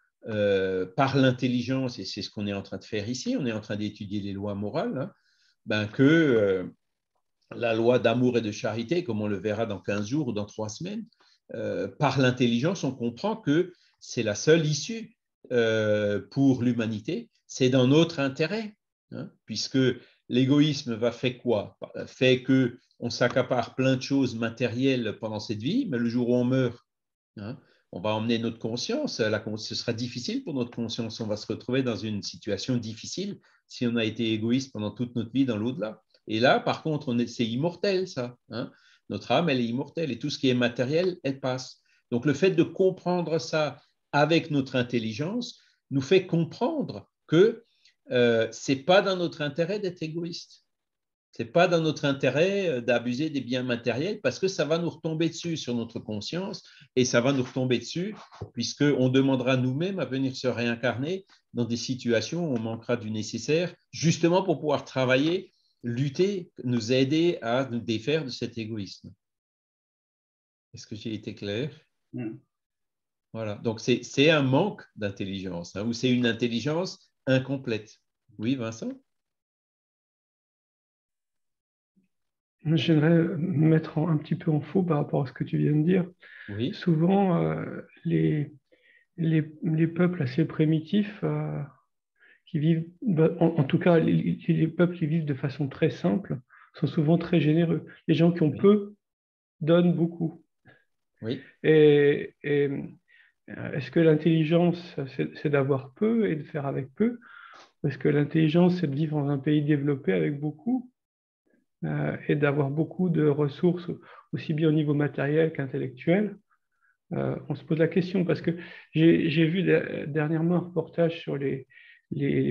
par l'intelligence, et c'est ce qu'on est en train de faire ici, on est en train d'étudier les lois morales, hein, que la loi d'amour et de charité, comme on le verra dans 15 jours ou dans 3 semaines, par l'intelligence, on comprend que c'est la seule issue pour l'humanité, c'est dans notre intérêt, hein, puisque l'égoïsme fait quoi? Fait qu'on s'accapare plein de choses matérielles pendant cette vie, mais le jour où on meurt, hein, on va emmener notre conscience, ce sera difficile pour notre conscience, on va se retrouver dans une situation difficile si on a été égoïste pendant toute notre vie dans l'au-delà. Et là, par contre, c'est immortel, ça. Hein. Notre âme, elle est immortelle et tout ce qui est matériel, elle passe. Donc, le fait de comprendre ça avec notre intelligence nous fait comprendre que ce n'est pas dans notre intérêt d'être égoïste. Ce n'est pas dans notre intérêt d'abuser des biens matériels parce que ça va nous retomber dessus sur notre conscience et ça va nous retomber dessus puisqu'on demandera nous-mêmes à venir se réincarner dans des situations où on manquera du nécessaire justement pour pouvoir travailler, lutter, nous aider à nous défaire de cet égoïsme. Est-ce que j'ai été clair? Voilà. Donc, c'est un manque d'intelligence, hein, ou c'est une intelligence incomplète. Oui, Vincent? J'aimerais mettre un petit peu en faux par rapport à ce que tu viens de dire. Oui. Souvent, les peuples assez primitifs qui vivent, en tout cas les peuples qui vivent de façon très simple, sont souvent très généreux. Les gens qui ont peu donnent beaucoup. Oui. Et est-ce que l'intelligence, c'est d'avoir peu et de faire avec peu? Ou est-ce que l'intelligence, c'est de vivre dans un pays développé avec beaucoup et d'avoir beaucoup de ressources, aussi bien au niveau matériel qu'intellectuel. On se pose la question parce que j'ai vu dernièrement un reportage sur les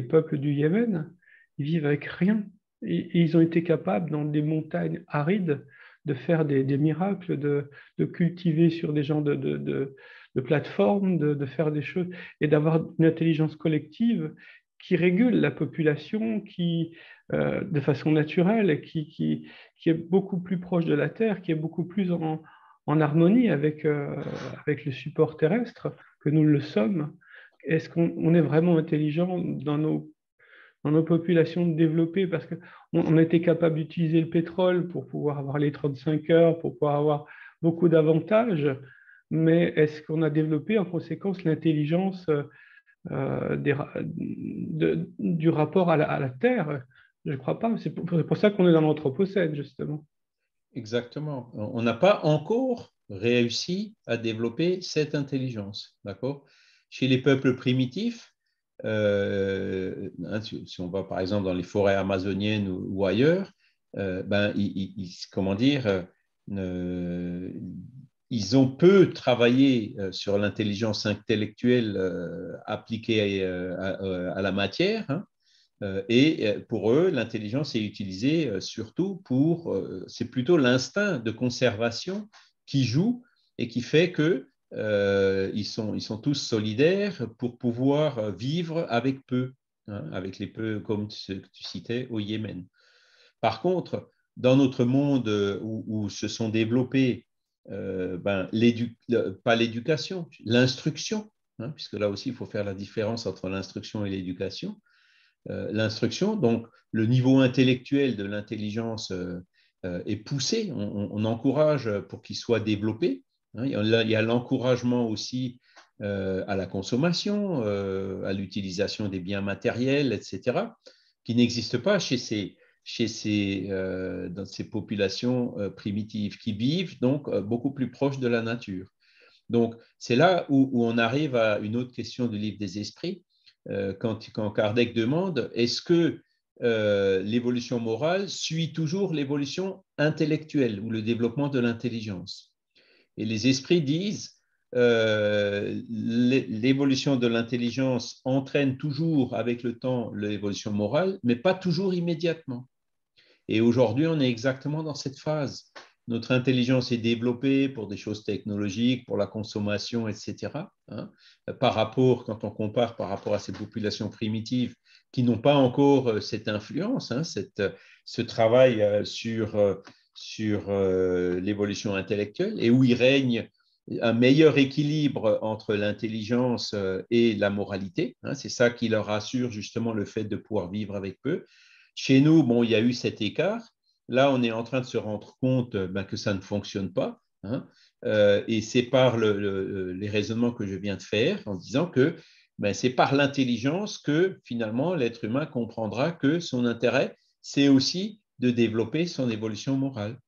peuples du Yémen. Ils vivent avec rien. Et ils ont été capables, dans des montagnes arides, de faire des miracles, de cultiver sur des gens de plateformes, de faire des choses et d'avoir une intelligence collective qui régule la population de façon naturelle, qui est beaucoup plus proche de la Terre, qui est beaucoup plus en harmonie avec le support terrestre que nous le sommes. Est-ce qu'on est vraiment intelligent dans nos populations développées? Parce qu'on était capable d'utiliser le pétrole pour pouvoir avoir les 35 heures, pour pouvoir avoir beaucoup d'avantages, mais est-ce qu'on a développé en conséquence l'intelligence du rapport à la Terre? Je ne crois pas. C'est pour ça qu'on est dans l'Anthropocène, justement. Exactement. On n'a pas encore réussi à développer cette intelligence, d'accord? Chez les peuples primitifs, si on va par exemple dans les forêts amazoniennes ou ailleurs, comment dire, ils ont peu travaillé sur l'intelligence intellectuelle appliquée à la matière, hein. Et pour eux, l'intelligence est utilisée surtout c'est plutôt l'instinct de conservation qui joue et qui fait que ils sont tous solidaires pour pouvoir vivre avec peu, hein, avec les peu comme ceux que tu citais au Yémen. Par contre, dans notre monde où se sont développés pas l'éducation, l'instruction, hein, puisque là aussi il faut faire la différence entre l'instruction et l'éducation. L'instruction, donc le niveau intellectuel de l'intelligence est poussé, on encourage pour qu'il soit développé, hein. Il y a l'encouragement aussi à la consommation, à l'utilisation des biens matériels, etc., qui n'existe pas dans ces populations primitives qui vivent donc beaucoup plus proches de la nature. Donc, c'est là où on arrive à une autre question du livre des esprits, quand Kardec demande est-ce que l'évolution morale suit toujours l'évolution intellectuelle ou le développement de l'intelligence? Et les esprits disent l'évolution de l'intelligence entraîne toujours avec le temps l'évolution morale, mais pas toujours immédiatement. Et aujourd'hui, on est exactement dans cette phase. Notre intelligence est développée pour des choses technologiques, pour la consommation, etc., hein, quand on compare par rapport à ces populations primitives qui n'ont pas encore cette influence, hein, ce travail sur l'évolution intellectuelle, et où il règne un meilleur équilibre entre l'intelligence et la moralité, hein. C'est ça qui leur assure justement le fait de pouvoir vivre avec peu. Chez nous, bon, il y a eu cet écart. Là, on est en train de se rendre compte que ça ne fonctionne pas, hein. Et c'est par les raisonnements que je viens de faire en disant que c'est par l'intelligence que finalement l'être humain comprendra que son intérêt, c'est aussi de développer son évolution morale,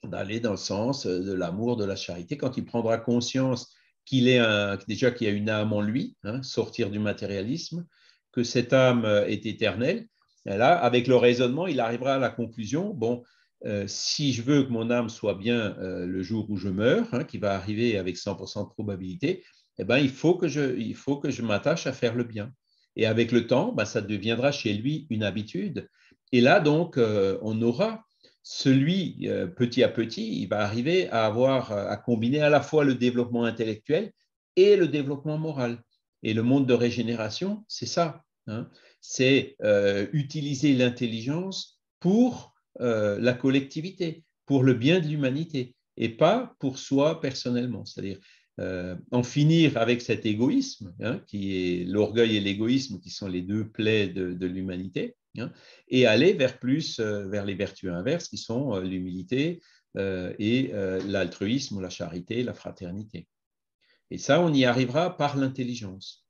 d'aller dans le sens de l'amour, de la charité, quand il prendra conscience déjà qu'il y a une âme en lui, hein, sortir du matérialisme, que cette âme est éternelle. Et là, avec le raisonnement, il arrivera à la conclusion, bon, si je veux que mon âme soit bien le jour où je meurs, hein, qui va arriver avec 100% de probabilité, eh ben, il faut que je m'attache à faire le bien. Et avec le temps, ça deviendra chez lui une habitude. Et là, donc, on aura petit à petit, il va arriver à combiner à la fois le développement intellectuel et le développement moral. Et le monde de régénération, c'est ça, hein. C'est utiliser l'intelligence pour la collectivité, pour le bien de l'humanité, et pas pour soi personnellement. C'est-à-dire en finir avec cet égoïsme, hein, qui est l'orgueil et l'égoïsme, qui sont les deux plaies de l'humanité, hein, et aller vers les vertus inverses, qui sont l'humilité et l'altruisme, la charité, la fraternité. Et ça, on y arrivera par l'intelligence.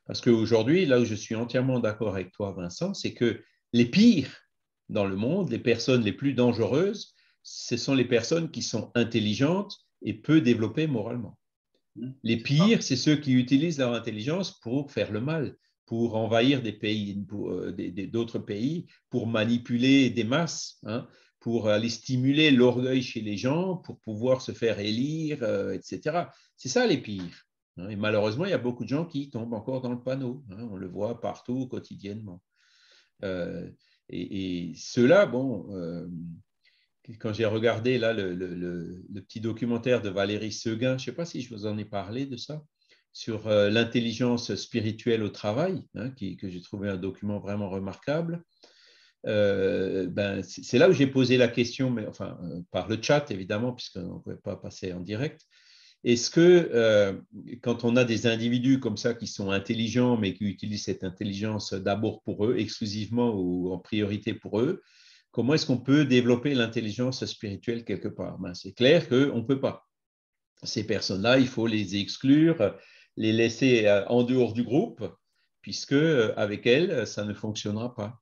Parce qu'aujourd'hui, là où je suis entièrement d'accord avec toi, Vincent, c'est que les pires dans le monde, les personnes les plus dangereuses, ce sont les personnes qui sont intelligentes et peu développées moralement. Les pires, c'est ceux qui utilisent leur intelligence pour faire le mal, pour envahir des pays, d'autres pays, pour manipuler des masses, hein, pour aller stimuler l'orgueil chez les gens, pour pouvoir se faire élire, etc. C'est ça les pires. Et malheureusement, il y a beaucoup de gens qui tombent encore dans le panneau. On le voit partout, quotidiennement. Et ceux-là, bon, quand j'ai regardé là, le petit documentaire de Valérie Seguin, je ne sais pas si je vous en ai parlé de ça, sur l'intelligence spirituelle au travail, que j'ai trouvé un document vraiment remarquable. C'est là où j'ai posé la question, mais enfin par le chat évidemment, puisqu'on ne pouvait pas passer en direct. Est-ce que quand on a des individus comme ça qui sont intelligents, mais qui utilisent cette intelligence d'abord pour eux, exclusivement ou en priorité pour eux, comment est-ce qu'on peut développer l'intelligence spirituelle quelque part? C'est clair qu'on ne peut pas. Ces personnes-là, il faut les exclure, les laisser en dehors du groupe, puisque avec elles, ça ne fonctionnera pas.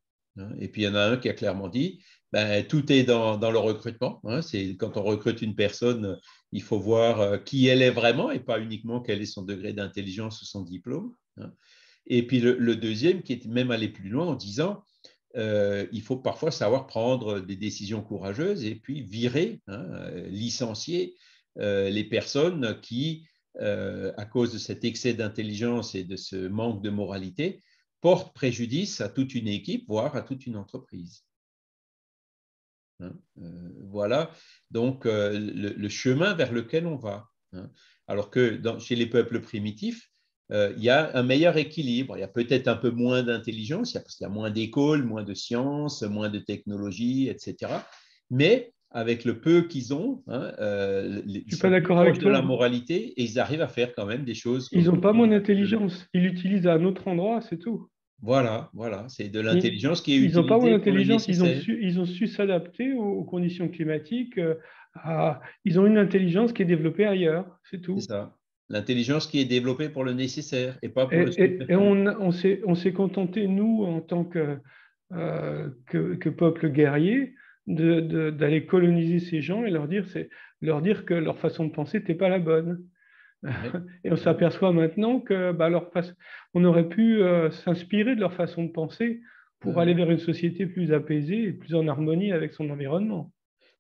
Et puis, il y en a un qui a clairement dit, tout est dans le recrutement. C'est quand on recrute une personne, il faut voir qui elle est vraiment et pas uniquement quel est son degré d'intelligence ou son diplôme. Et puis, le deuxième qui est même allé plus loin en disant, il faut parfois savoir prendre des décisions courageuses et puis virer, licencier les personnes qui, à cause de cet excès d'intelligence et de ce manque de moralité, portent préjudice à toute une équipe, voire à toute une entreprise. Voilà donc le chemin vers lequel on va. Alors que chez les peuples primitifs, il y a un meilleur équilibre. Il y a peut-être un peu moins d'intelligence, parce qu'il y a moins d'écoles, moins de sciences, moins de technologies, etc. Mais avec le peu qu'ils ont, ils suis sont pas d'accord proches avec de toi. la moralité et ils arrivent à faire quand même des choses. Ils n'ont pas moins d'intelligence. Ils l'utilisent à un autre endroit, c'est tout. Voilà, c'est de l'intelligence qui est Ils n'ont pas moins utilisée pour le d'intelligence. nécessaire. Ils ont su s'adapter aux conditions climatiques. Ils ont une intelligence qui est développée ailleurs, c'est tout. C'est ça. L'intelligence qui est développée pour le nécessaire et pas pour le superflu. Et on s'est contenté, nous, en tant que peuple guerrier, d'aller coloniser ces gens et leur dire que leur façon de penser n'était pas la bonne. Ouais. Et on s'aperçoit maintenant que on aurait pu s'inspirer de leur façon de penser pour aller vers une société plus apaisée et plus en harmonie avec son environnement.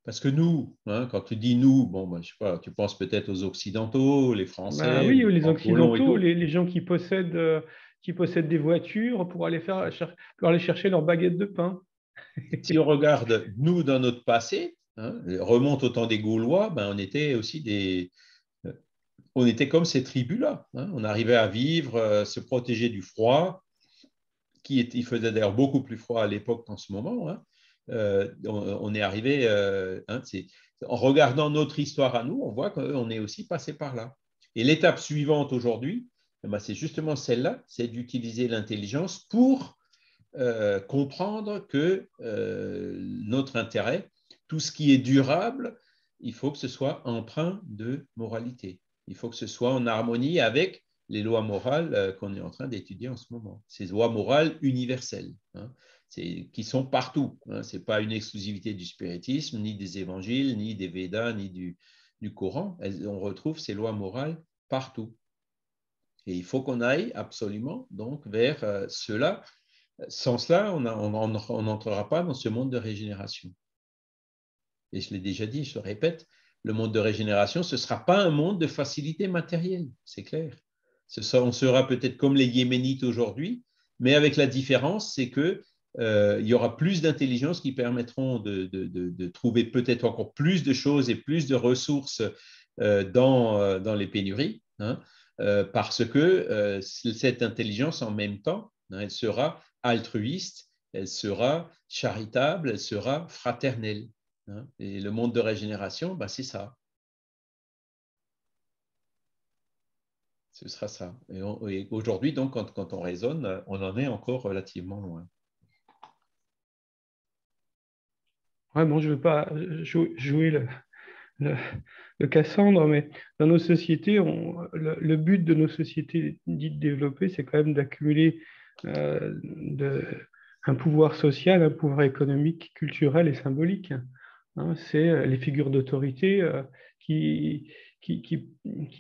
Parce que nous, quand tu dis nous, bon, je sais pas, tu penses peut-être aux Occidentaux, les Français, Oui, les les Franco-Colons et Occidentaux, tout. les gens qui possèdent des voitures pour aller chercher leur baguette de pain. Si on regarde, nous, dans notre passé, remonte au temps des Gaulois, on était aussi on était comme ces tribus-là. On arrivait à vivre, se protéger du froid, il faisait d'ailleurs beaucoup plus froid à l'époque qu'en ce moment. On est arrivé, en regardant notre histoire à nous, on voit qu'on est aussi passé par là. Et l'étape suivante aujourd'hui, c'est justement celle-là, c'est d'utiliser l'intelligence pour comprendre que notre intérêt, tout ce qui est durable, il faut que ce soit empreint de moralité. Il faut que ce soit en harmonie avec les lois morales qu'on est en train d'étudier en ce moment. Ces lois morales universelles, qui sont partout. Ce n'est pas une exclusivité du spiritisme, ni des évangiles, ni des Védas, ni du Coran. On retrouve ces lois morales partout. Et il faut qu'on aille absolument donc vers cela. Sans cela, on n'entrera pas dans ce monde de régénération. Et je l'ai déjà dit, je le répète, le monde de régénération, ce ne sera pas un monde de facilité matérielle, c'est clair. On sera peut-être comme les Yéménites aujourd'hui, mais avec la différence, c'est qu'il y aura plus d'intelligence qui permettront de trouver peut-être encore plus de choses et plus de ressources dans les pénuries, parce que cette intelligence, en même temps, elle sera altruiste, elle sera charitable, elle sera fraternelle. Et le monde de régénération, c'est ça. Ce sera ça. Et aujourd'hui, donc, quand on raisonne, on en est encore relativement loin. Ouais, bon, je ne veux pas jouer le Cassandre, mais dans nos sociétés, le but de nos sociétés dites développées, c'est quand même d'accumuler un pouvoir social, un pouvoir économique, culturel et symbolique. C'est les figures d'autorité qui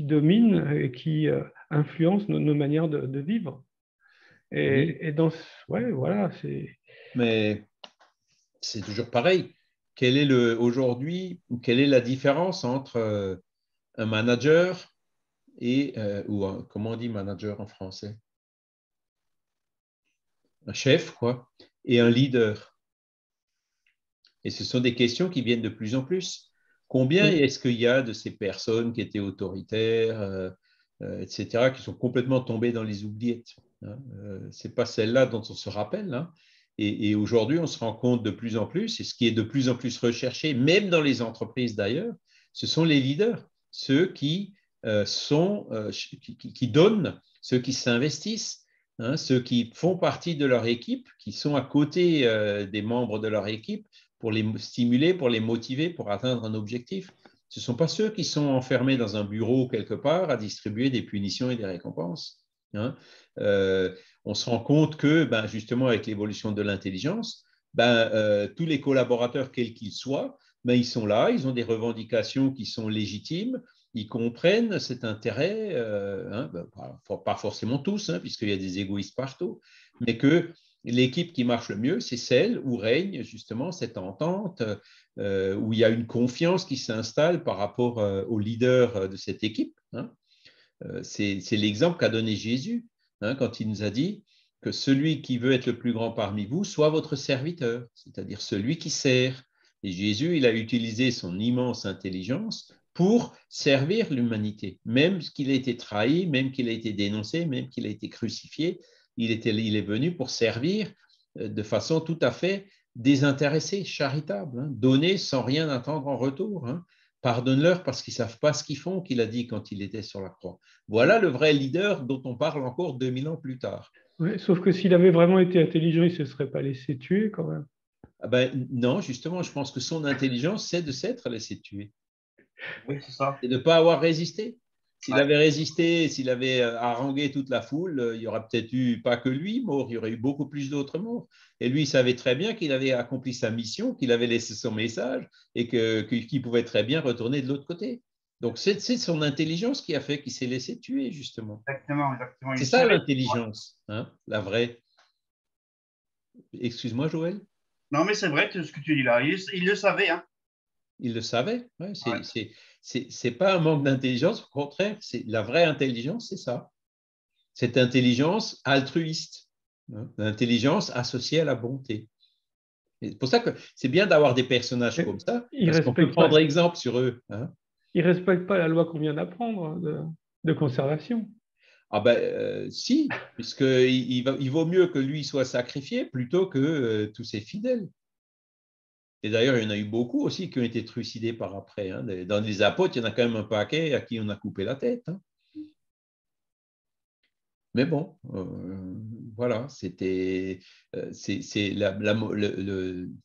dominent et qui influencent nos manières de vivre. Oui. Voilà, c'est. Mais c'est toujours pareil. aujourd'hui, quelle est la différence entre un manager et, comment on dit manager en français? Un chef, quoi, et un leader. Et ce sont des questions qui viennent de plus en plus. Combien Oui. est-ce qu'il y a de ces personnes qui étaient autoritaires, etc., qui sont complètement tombées dans les oubliettes, hein? Ce n'est pas celle-là dont on se rappelle, hein. Et aujourd'hui, on se rend compte de plus en plus, et ce qui est de plus en plus recherché, même dans les entreprises d'ailleurs, ce sont les leaders, ceux qui donnent, ceux qui s'investissent, hein, ceux qui font partie de leur équipe, qui sont à côté des membres de leur équipe pour les stimuler, pour les motiver, pour atteindre un objectif. Ce ne sont pas ceux qui sont enfermés dans un bureau quelque part à distribuer des punitions et des récompenses, hein. On se rend compte que, justement, avec l'évolution de l'intelligence, tous les collaborateurs, quels qu'ils soient, ils sont là, ils ont des revendications qui sont légitimes, ils comprennent cet intérêt, pas forcément tous, hein, puisqu'il y a des égoïstes partout, mais que l'équipe qui marche le mieux, c'est celle où règne justement cette entente, où il y a une confiance qui s'installe par rapport au leader de cette équipe, hein. C'est l'exemple qu'a donné Jésus, hein, quand il nous a dit que celui qui veut être le plus grand parmi vous soit votre serviteur, c'est-à-dire celui qui sert. Et Jésus, il a utilisé son immense intelligence pour servir l'humanité, même qu'il a été trahi, même qu'il a été dénoncé, même qu'il a été crucifié, il est venu pour servir de façon tout à fait désintéressée, charitable, hein, donner sans rien attendre en retour, hein. Pardonne-leur parce qu'ils ne savent pas ce qu'ils font, qu'il a dit quand il était sur la croix. Voilà le vrai leader dont on parle encore 2000 ans plus tard. Ouais, sauf que s'il avait vraiment été intelligent, il ne se serait pas laissé tuer quand même. Non, justement, je pense que son intelligence, c'est de s'être laissé tuer. Oui, c'est ça. Et de ne pas avoir résisté. S'il Ouais. avait résisté, s'il avait harangué toute la foule, il y aurait peut-être eu pas que lui mort, il y aurait eu beaucoup plus d'autres morts. Et lui, il savait très bien qu'il avait accompli sa mission, qu'il avait laissé son message et qu'il pouvait très bien retourner de l'autre côté. Donc, c'est son intelligence qui a fait qu'il s'est laissé tuer, justement. Exactement, exactement. C'est ça l'intelligence, hein, la vraie. Excuse-moi, Joël. Non, mais c'est vrai ce que tu dis là. Il le savait, hein. Il le savait. Ouais, Ouais. c'est pas un manque d'intelligence, au contraire, c'est la vraie intelligence, c'est ça. Cette intelligence altruiste, hein, l'intelligence associée à la bonté. C'est pour ça que c'est bien d'avoir des personnages comme ça, Il parce qu'on peut respecte pas, prendre exemple sur eux, hein. il respecte pas la loi qu'on vient d'apprendre, hein, de conservation. Si, puisqu'il vaut mieux que lui soit sacrifié plutôt que tous ses fidèles. Et d'ailleurs, il y en a eu beaucoup aussi qui ont été trucidés par après, hein. Dans les apôtres, il y en a quand même un paquet à qui on a coupé la tête, hein. Mais bon, voilà, c'était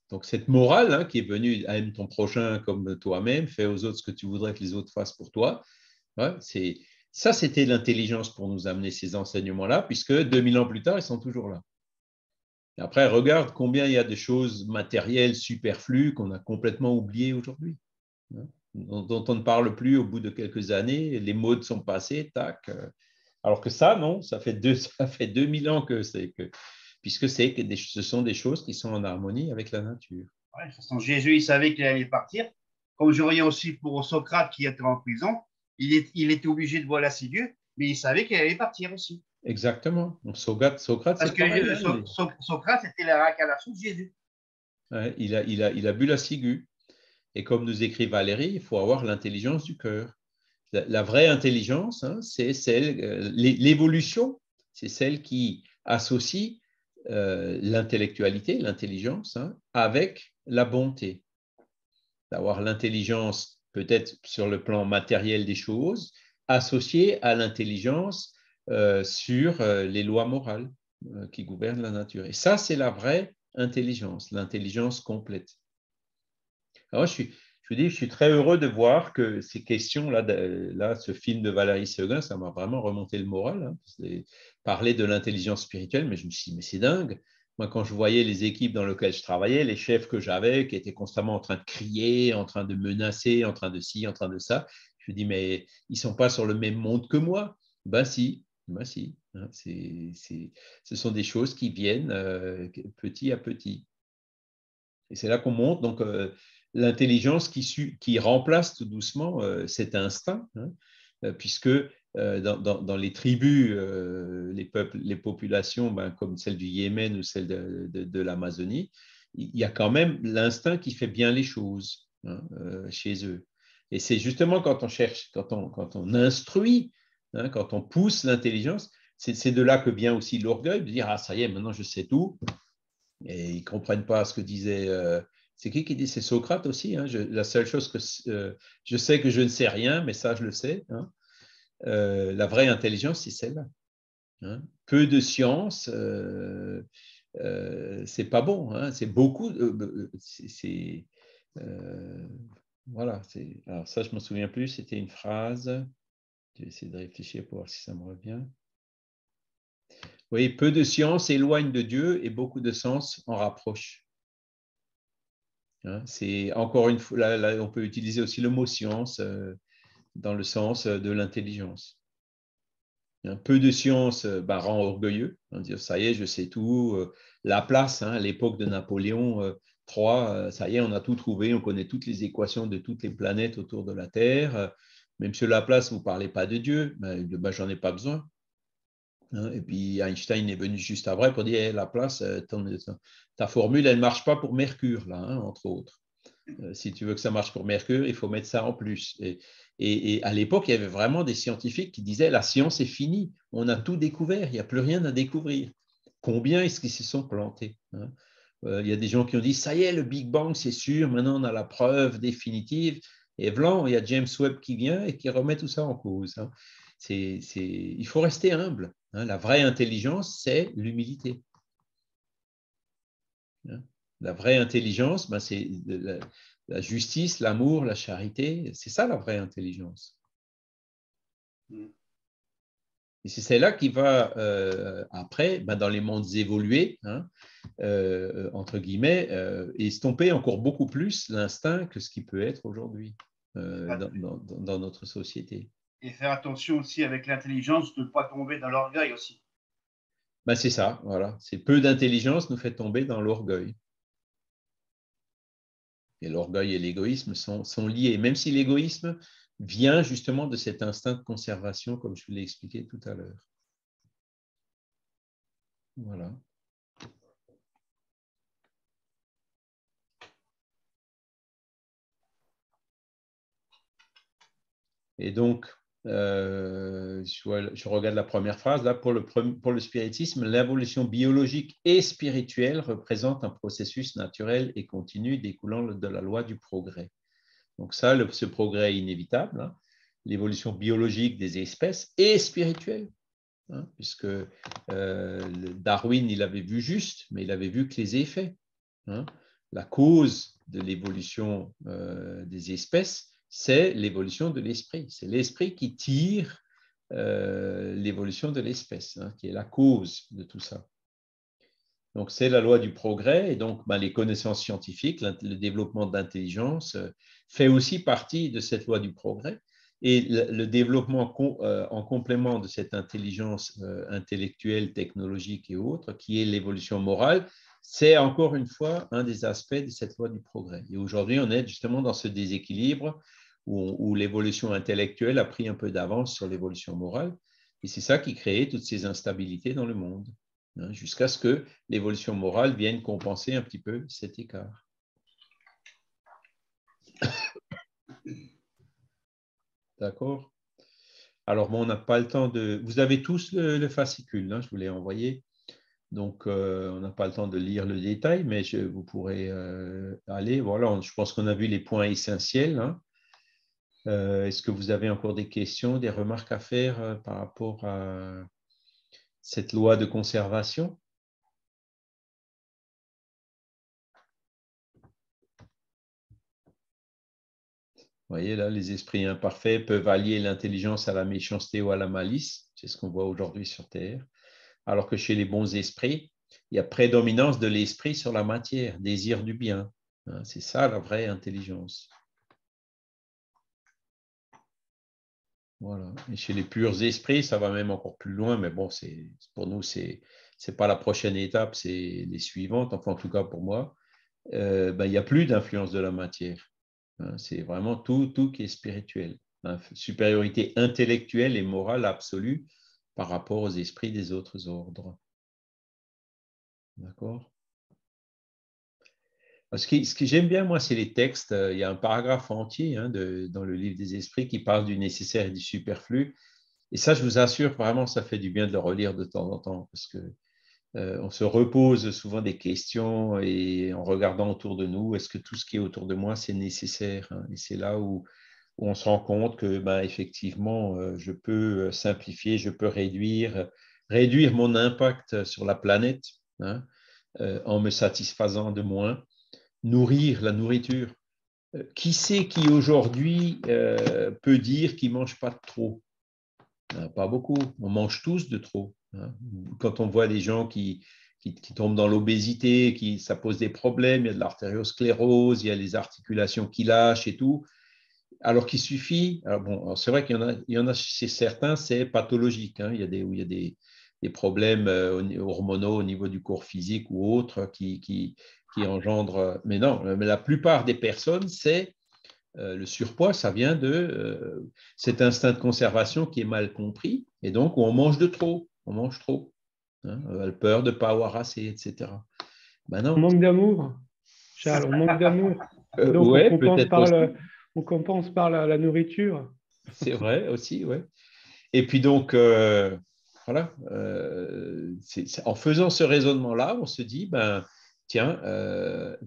donc cette morale, hein, qui est venue: aime ton prochain comme toi-même, fais aux autres ce que tu voudrais que les autres fassent pour toi. Ouais, ça, c'était l'intelligence pour nous amener ces enseignements-là, puisque 2000 ans plus tard, ils sont toujours là. Et après, regarde combien il y a de choses matérielles superflues qu'on a complètement oubliées aujourd'hui, hein, dont on ne parle plus au bout de quelques années. Les modes sont passés, tac. Alors que ça, non, ça fait 2000 ans puisque ce sont des choses qui sont en harmonie avec la nature. Ouais, de toute façon, Jésus, il savait qu'il allait partir. Comme je voyais aussi pour Socrate qui était en prison, il était obligé de voir l'assidu, mais il savait qu'il allait partir aussi. Exactement. Donc, Socrate, Parce c'est que pareil, hein, Socrate était la réincarnation de Jésus. ouais, il a bu la ciguë. Et comme nous écrit Valérie, il faut avoir l'intelligence du cœur. La vraie intelligence, hein, c'est l'évolution, c'est celle qui associe l'intellectualité, l'intelligence, hein, avec la bonté. D'avoir l'intelligence peut-être sur le plan matériel des choses, associée à l'intelligence sur les lois morales qui gouvernent la nature. Et ça, c'est la vraie intelligence, l'intelligence complète. Alors, je suis très heureux de voir que ces questions-là, ce film de Valérie Seguin, ça m'a vraiment remonté le moral, hein. Parler de l'intelligence spirituelle, mais je me suis dit, mais c'est dingue. Moi, quand je voyais les équipes dans lesquelles je travaillais, les chefs que j'avais, qui étaient constamment en train de crier, en train de menacer, en train de ci, en train de ça, je me dis, mais ils ne sont pas sur le même monde que moi. Ben si, hein, ce sont des choses qui viennent petit à petit. Et c'est là qu'on monte. Donc, l'intelligence qui remplace tout doucement cet instinct, hein, puisque dans les tribus, les peuples, les populations, comme celle du Yémen ou celle de l'Amazonie, il y a quand même l'instinct qui fait bien les choses, hein, chez eux. Et c'est justement quand on cherche, quand on instruit, hein, quand on pousse l'intelligence, c'est de là que vient aussi l'orgueil, de dire « Ah, ça y est, maintenant je sais tout ». Et ils ne comprennent pas ce que disait… c'est qui dit? C'est Socrate aussi. Hein, la seule chose que je sais que je ne sais rien, mais ça, je le sais. Hein. La vraie intelligence, c'est celle-là. Hein. Peu de science, c'est pas bon. Hein. C'est beaucoup. Voilà. Alors ça, je ne me souviens plus. C'était une phrase. Je vais essayer de réfléchir pour voir si ça me revient. Oui, peu de science éloigne de Dieu et beaucoup de sens en rapproche. Hein, c'est encore une fois, là, on peut utiliser aussi le mot science dans le sens de l'intelligence. Hein, peu de science rend orgueilleux, hein, dire ça y est, je sais tout. La place, hein, à l'époque de Napoléon III, ça y est, on a tout trouvé, on connaît toutes les équations de toutes les planètes autour de la Terre. Mais monsieur Laplace, vous ne parlez pas de Dieu, j'en ai pas besoin. Hein, et puis Einstein est venu juste après pour dire hey, Laplace, ta formule, elle ne marche pas pour Mercure, là, hein, entre autres. Si tu veux que ça marche pour Mercure, il faut mettre ça en plus. Et à l'époque, il y avait vraiment des scientifiques qui disaient la science est finie, on a tout découvert, il n'y a plus rien à découvrir. Combien est-ce qu'ils se sont plantés, hein? Il y a des gens qui ont dit ça y est, le Big Bang, c'est sûr, maintenant on a la preuve définitive. Et blanc, il y a James Webb qui vient et qui remet tout ça en cause. Hein. Il faut rester humble. Hein. La vraie intelligence, c'est l'humilité. Hein. La vraie intelligence, c'est la justice, l'amour, la charité. C'est ça la vraie intelligence. Et c'est celle-là qui va, après, dans les mondes évolués, hein, entre guillemets, estomper encore beaucoup plus l'instinct que ce qui peut être aujourd'hui dans notre société. Et faire attention aussi avec l'intelligence de ne pas tomber dans l'orgueil aussi. C'est ça, voilà. C'est peu d'intelligence nous fait tomber dans l'orgueil. Et l'orgueil et l'égoïsme sont liés, même si l'égoïsme vient justement de cet instinct de conservation, comme je vous l'ai expliqué tout à l'heure. Voilà. Et donc, je regarde la première phrase. Là, pour le spiritisme, l'évolution biologique et spirituelle représente un processus naturel et continu découlant de la loi du progrès. Donc ça, ce progrès est inévitable, hein, l'évolution biologique des espèces et spirituelle, hein, puisque Darwin, il avait vu juste, mais il avait vu que les effets. Hein. La cause de l'évolution des espèces, c'est l'évolution de l'esprit. C'est l'esprit qui tire l'évolution de l'espèce, hein, qui est la cause de tout ça. Donc, c'est la loi du progrès. Et donc, les connaissances scientifiques, le développement de l'intelligence fait aussi partie de cette loi du progrès. Et le développement en complément de cette intelligence intellectuelle, technologique et autres, qui est l'évolution morale, c'est encore une fois un des aspects de cette loi du progrès. Et aujourd'hui, on est justement dans ce déséquilibre où l'évolution intellectuelle a pris un peu d'avance sur l'évolution morale. Et c'est ça qui crée toutes ces instabilités dans le monde, hein, jusqu'à ce que l'évolution morale vienne compenser un petit peu cet écart. D'accord? Alors, bon, on n'a pas le temps de… Vous avez tous le fascicule, hein, je vous l'ai envoyé. Donc, on n'a pas le temps de lire le détail, mais vous pourrez aller. Voilà, je pense qu'on a vu les points essentiels. Hein. Est-ce que vous avez encore des questions, des remarques à faire par rapport à cette loi de conservation? Vous voyez, là, les esprits imparfaits peuvent allier l'intelligence à la méchanceté ou à la malice. C'est ce qu'on voit aujourd'hui sur Terre. Alors que chez les bons esprits, il y a prédominance de l'esprit sur la matière, désir du bien. C'est ça la vraie intelligence. Voilà. Et chez les purs esprits, ça va même encore plus loin, mais bon, pour nous, ce n'est pas la prochaine étape, c'est les suivantes, enfin en tout cas pour moi. il n'y a plus d'influence de la matière. Hein, c'est vraiment tout qui est spirituel. Hein, supériorité intellectuelle et morale absolue par rapport aux esprits des autres ordres. D'accord? Ce que j'aime bien, moi, c'est les textes. Il y a un paragraphe entier dans le livre des esprits qui parle du nécessaire et du superflu. Et ça, je vous assure, vraiment, ça fait du bien de le relire de temps en temps parce que on se repose souvent des questions et en regardant autour de nous, est-ce que tout ce qui est autour de moi, c'est nécessaire, hein? Et c'est là où on se rend compte que, effectivement, je peux simplifier, je peux réduire mon impact sur la planète, hein, en me satisfaisant de moins. Nourrir la nourriture. Qui c'est qui aujourd'hui peut dire qu'il ne mange pas de trop? Pas beaucoup. On mange tous de trop. Hein. Quand on voit des gens qui tombent dans l'obésité, ça pose des problèmes, il y a de l'artériosclérose, il y a les articulations qui lâchent et tout. Alors qu'il suffit, alors c'est vrai qu'il y en a chez certains, c'est pathologique. Hein. Il y a des problèmes hormonaux au niveau du corps physique ou autres qui engendrent. Mais non, mais la plupart des personnes, c'est le surpoids, ça vient de cet instinct de conservation qui est mal compris, et donc on mange de trop, on mange trop, hein, peur de ne pas avoir assez, etc. Ben On non. manque d'amour, Charles, on manque d'amour. Donc Ouais, peut-être aussi. on compense par la nourriture. C'est vrai aussi, ouais. Et puis donc, voilà, en faisant ce raisonnement-là, on se dit, tiens,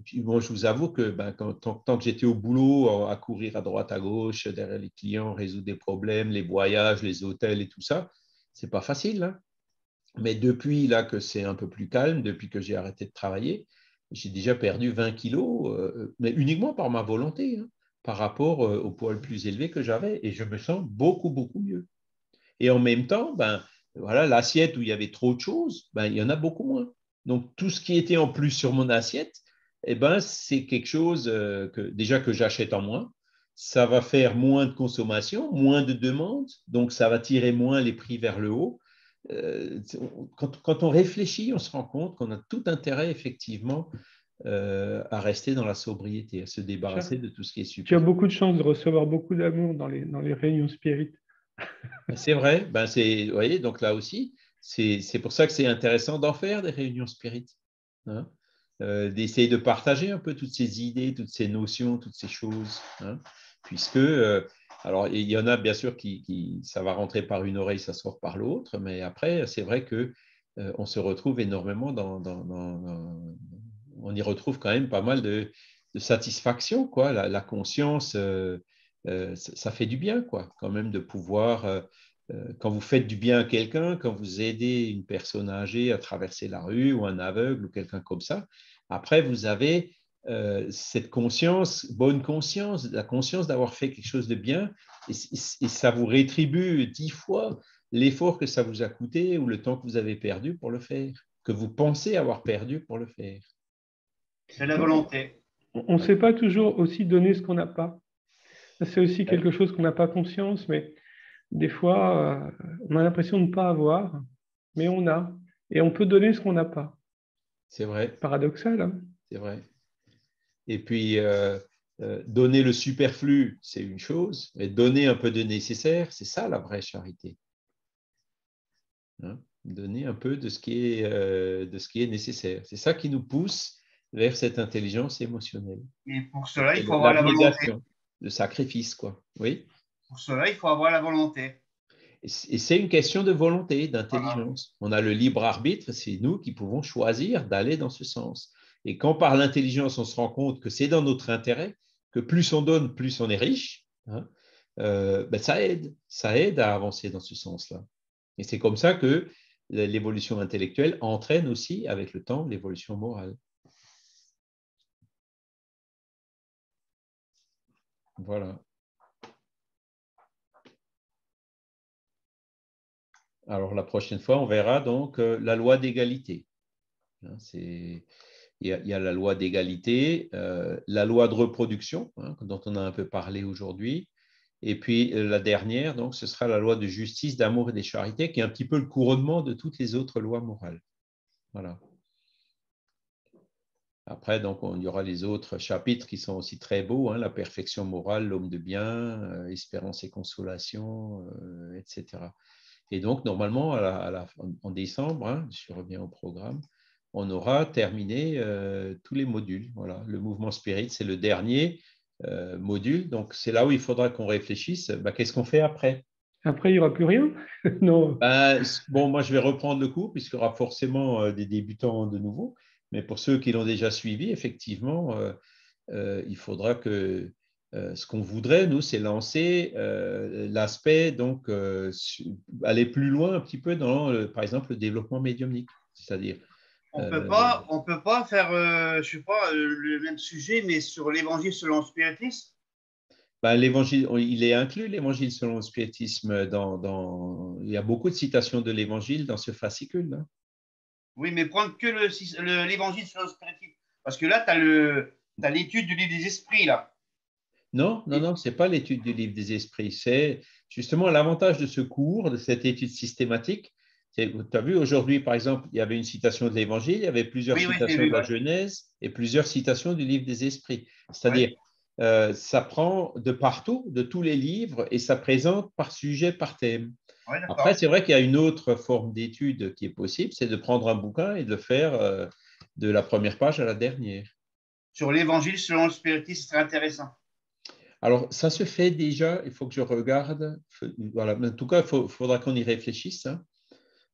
puis bon, je vous avoue que tant que j'étais au boulot, à courir à droite, à gauche, derrière les clients, résoudre des problèmes, les voyages, les hôtels et tout ça, c'est pas facile. Hein. Mais depuis là que c'est un peu plus calme, depuis que j'ai arrêté de travailler, j'ai déjà perdu 20 kilos, mais uniquement par ma volonté, hein, par rapport au poids le plus élevé que j'avais, et je me sens beaucoup mieux. Et en même temps, voilà, l'assiette où il y avait trop de choses, il y en a beaucoup moins. Donc, tout ce qui était en plus sur mon assiette, c'est quelque chose déjà que j'achète en moins. Ça va faire moins de consommation, moins de demandes, donc ça va tirer moins les prix vers le haut. Quand on réfléchit, on se rend compte qu'on a tout intérêt, effectivement, à rester dans la sobriété, à se débarrasser de tout ce qui est Tu as super. beaucoup de chance de recevoir beaucoup d'amour dans les réunions spirites. C'est vrai, vous voyez, donc là aussi, c'est pour ça que c'est intéressant d'en faire des réunions spirites, hein, d'essayer de partager un peu toutes ces idées, toutes ces notions, toutes ces choses, hein, puisque, alors il y en a bien sûr ça va rentrer par une oreille, ça sort par l'autre, mais après, c'est vrai que on se retrouve énormément on y retrouve quand même pas mal de satisfaction, quoi, la conscience. Ça fait du bien, quoi, quand même, de pouvoir, quand vous faites du bien à quelqu'un, quand vous aidez une personne âgée à traverser la rue ou un aveugle ou quelqu'un comme ça, après, vous avez cette conscience, bonne conscience, la conscience d'avoir fait quelque chose de bien, et ça vous rétribue 10 fois l'effort que ça vous a coûté ou le temps que vous avez perdu pour le faire, que vous pensez avoir perdu pour le faire. C'est la volonté. On ne sait pas toujours aussi donner ce qu'on n'a pas. C'est aussi quelque chose qu'on n'a pas conscience, mais des fois, on a l'impression de ne pas avoir, mais on a. Et on peut donner ce qu'on n'a pas. C'est vrai. Paradoxal, hein? C'est vrai. Et puis, donner le superflu, c'est une chose, mais donner un peu de nécessaire, c'est ça la vraie charité. Hein? Donner un peu de ce qui est nécessaire. C'est ça qui nous pousse vers cette intelligence émotionnelle. Et pour cela, il faut avoir la volonté. Le sacrifice, quoi. Oui. Pour cela, il faut avoir la volonté. Et c'est une question de volonté, d'intelligence. On a le libre arbitre, c'est nous qui pouvons choisir d'aller dans ce sens. Et quand par l'intelligence, on se rend compte que c'est dans notre intérêt, que plus on donne, plus on est riche, hein, ça aide à avancer dans ce sens-là. Et c'est comme ça que l'évolution intellectuelle entraîne aussi, avec le temps, l'évolution morale. Voilà. Alors, la prochaine fois, on verra donc la loi d'égalité. Hein, il y a la loi d'égalité, la loi de reproduction, hein, dont on a un peu parlé aujourd'hui, et puis la dernière, donc, ce sera la loi de justice, d'amour et de charité, qui est un petit peu le couronnement de toutes les autres lois morales. Voilà. Après, donc, il y aura les autres chapitres qui sont aussi très beaux, hein, la perfection morale, l'homme de bien, espérance et consolation, etc. Et donc, normalement, en décembre, hein, je reviens au programme, on aura terminé tous les modules. Voilà. Le mouvement spirit, c'est le dernier module. Donc, c'est là où il faudra qu'on réfléchisse. Ben, qu'est-ce qu'on fait après? Après, il n'y aura plus rien? Non. Ben, bon, moi, je vais reprendre le cours puisqu'il y aura forcément des débutants de nouveau. Mais pour ceux qui l'ont déjà suivi, effectivement, il faudra que ce qu'on voudrait, nous, c'est lancer l'aspect, donc aller plus loin un petit peu dans, par exemple, le développement médiumnique. C'est-à-dire, On peut pas faire, je sais pas, le même sujet, mais sur l'évangile selon le spiritisme. ben, l'évangile, il est inclus, l'évangile selon le spiritisme. Il y a beaucoup de citations de l'évangile dans ce fascicule, hein. Oui, mais prendre que l'évangile selon le spiritisme. Parce que là, tu as l'étude du livre des esprits, là. Non, non, non, ce n'est pas l'étude du livre des esprits. C'est justement l'avantage de ce cours, de cette étude systématique. Tu as vu, aujourd'hui, par exemple, il y avait une citation de l'Évangile, il y avait plusieurs Oui, oui, je l'ai citations de vu, la ouais. Genèse et plusieurs citations du livre des esprits. Ouais. C'est-à-dire, ça prend de partout, de tous les livres, et ça présente par sujet, par thème. Ouais, Après, d'accord. c'est vrai qu'il y a une autre forme d'étude qui est possible, c'est de prendre un bouquin et de le faire de la première page à la dernière. Sur l'évangile selon le spiritisme, c'est très intéressant. Alors, ça se fait déjà, il faut que je regarde. Voilà. En tout cas, faudra qu'on y réfléchisse, hein.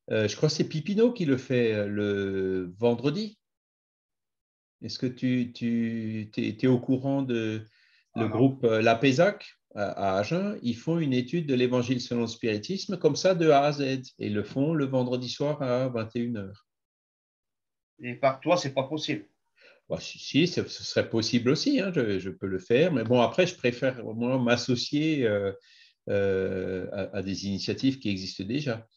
Je crois que c'est Pipineau qui le fait le vendredi. Est-ce que tu es au courant de le Ah non. groupe La Pézac à Agen? Ils font une étude de l'évangile selon le spiritisme, comme ça, de A à Z. Et ils le font le vendredi soir à 21h. Et par toi, c'est pas possible. Bah, si, ce serait possible aussi, hein, je peux le faire. Mais bon, après, je préfère moi m'associer à des initiatives qui existent déjà.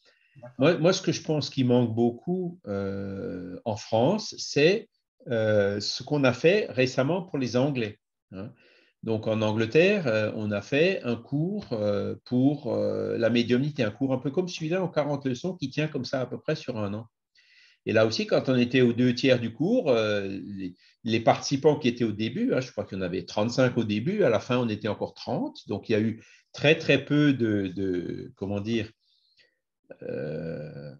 Moi, ce que je pense qui manque beaucoup en France, c'est ce qu'on a fait récemment pour les Anglais, hein. Donc, en Angleterre, on a fait un cours pour la médiumnité, un cours un peu comme celui-là en 40 leçons qui tient comme ça à peu près sur un an. Et là aussi, quand on était aux 2 tiers du cours, les participants qui étaient au début, hein, je crois qu'il y en avait 35 au début, à la fin, on était encore 30. Donc, il y a eu très, très peu comment dire, euh,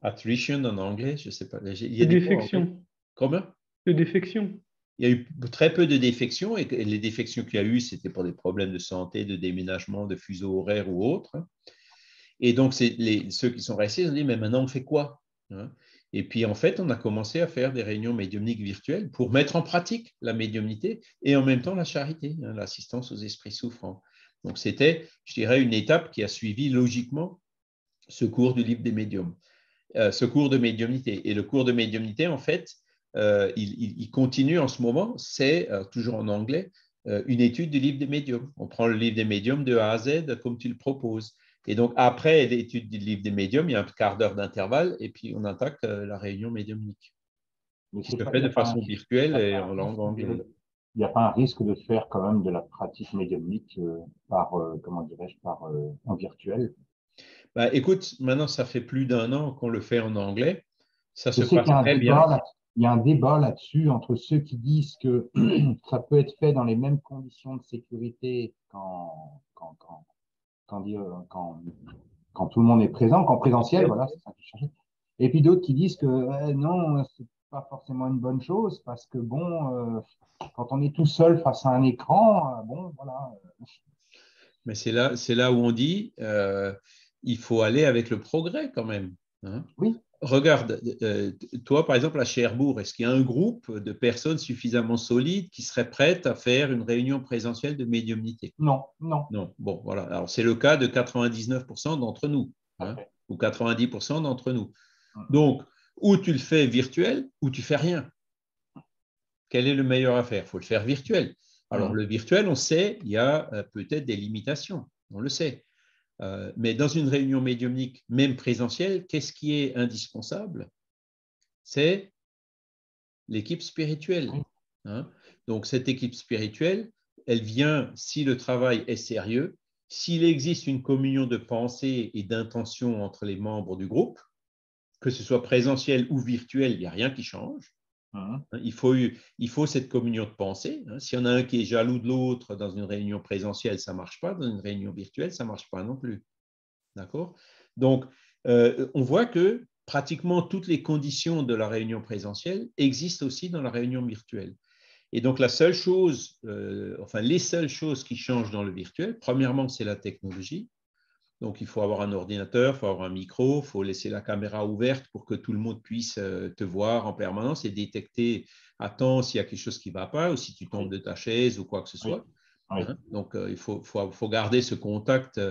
attrition en anglais, je ne sais pas. Il y De a des mots en anglais. défection. Comment? De défection. Il y a eu très peu de défections et les défections qu'il y a eu, c'était pour des problèmes de santé, de déménagement, de fuseau horaire ou autre. Et donc, ceux qui sont restés, ils ont dit, mais maintenant, on fait quoi, hein? Et puis, en fait, on a commencé à faire des réunions médiumniques virtuelles pour mettre en pratique la médiumnité et en même temps la charité, hein, l'assistance aux esprits souffrants. Donc, c'était, je dirais, une étape qui a suivi logiquement ce cours du livre des médiums, ce cours de médiumnité. Et le cours de médiumnité, en fait, il continue en ce moment, c'est toujours en anglais, une étude du livre des médiums. On prend le livre des médiums de A à Z comme tu le proposes. Et donc, après l'étude du livre des médiums, il y a un quart d'heure d'intervalle et puis on attaque la réunion médiumnique Mais qui se il fait n'y a de pas façon virtuelle et en langue anglaise. il n'y a pas un risque de faire quand même de la pratique médiumnique par, comment dirais-je, par en virtuel. Bah, écoute, maintenant, ça fait plus d'un an qu'on le fait en anglais. Ça Je se sais passe qu'il y a un très débat bien. là, il y a un débat là-dessus entre ceux qui disent que ça peut être fait dans les mêmes conditions de sécurité quand tout le monde est présent, qu'en présentiel, voilà, c'est ça que je cherchais. Et puis d'autres qui disent que non, c'est pas forcément une bonne chose parce que bon, quand on est tout seul face à un écran, bon, voilà. Mais c'est là où on dit il faut aller avec le progrès quand même, hein. Oui, Regarde, toi, par exemple, à Cherbourg, est-ce qu'il y a un groupe de personnes suffisamment solides qui seraient prêtes à faire une réunion présentielle de médiumnité? non, non. Non. Bon, voilà. Alors, c'est le cas de 99% d'entre nous, hein, Parfait. ou 90% d'entre nous. Mm. Donc, ou tu le fais virtuel, ou tu fais rien. Quel est le meilleur à faire? Il faut le faire virtuel. Alors, Mm. le virtuel, on sait, il y a peut-être des limitations, on le sait. Mais dans une réunion médiumnique, même présentielle, qu'est-ce qui est indispensable? C'est l'équipe spirituelle, Oui. hein. Donc, cette équipe spirituelle, elle vient si le travail est sérieux, s'il existe une communion de pensée et d'intention entre les membres du groupe, que ce soit présentiel ou virtuel, il n'y a rien qui change. Il faut cette communion de pensée. S'il y en a un qui est jaloux de l'autre dans une réunion présentielle, ça ne marche pas. Dans une réunion virtuelle, ça ne marche pas non plus. D'accord? Donc, on voit que pratiquement toutes les conditions de la réunion présentielle existent aussi dans la réunion virtuelle. Et donc, la seule chose, les seules choses qui changent dans le virtuel, premièrement, c'est la technologie. Donc, il faut avoir un ordinateur, il faut avoir un micro, il faut laisser la caméra ouverte pour que tout le monde puisse te voir en permanence et détecter à temps s'il y a quelque chose qui ne va pas ou si tu tombes de ta chaise ou quoi que ce soit. Oui. Donc, il faut garder ce contact,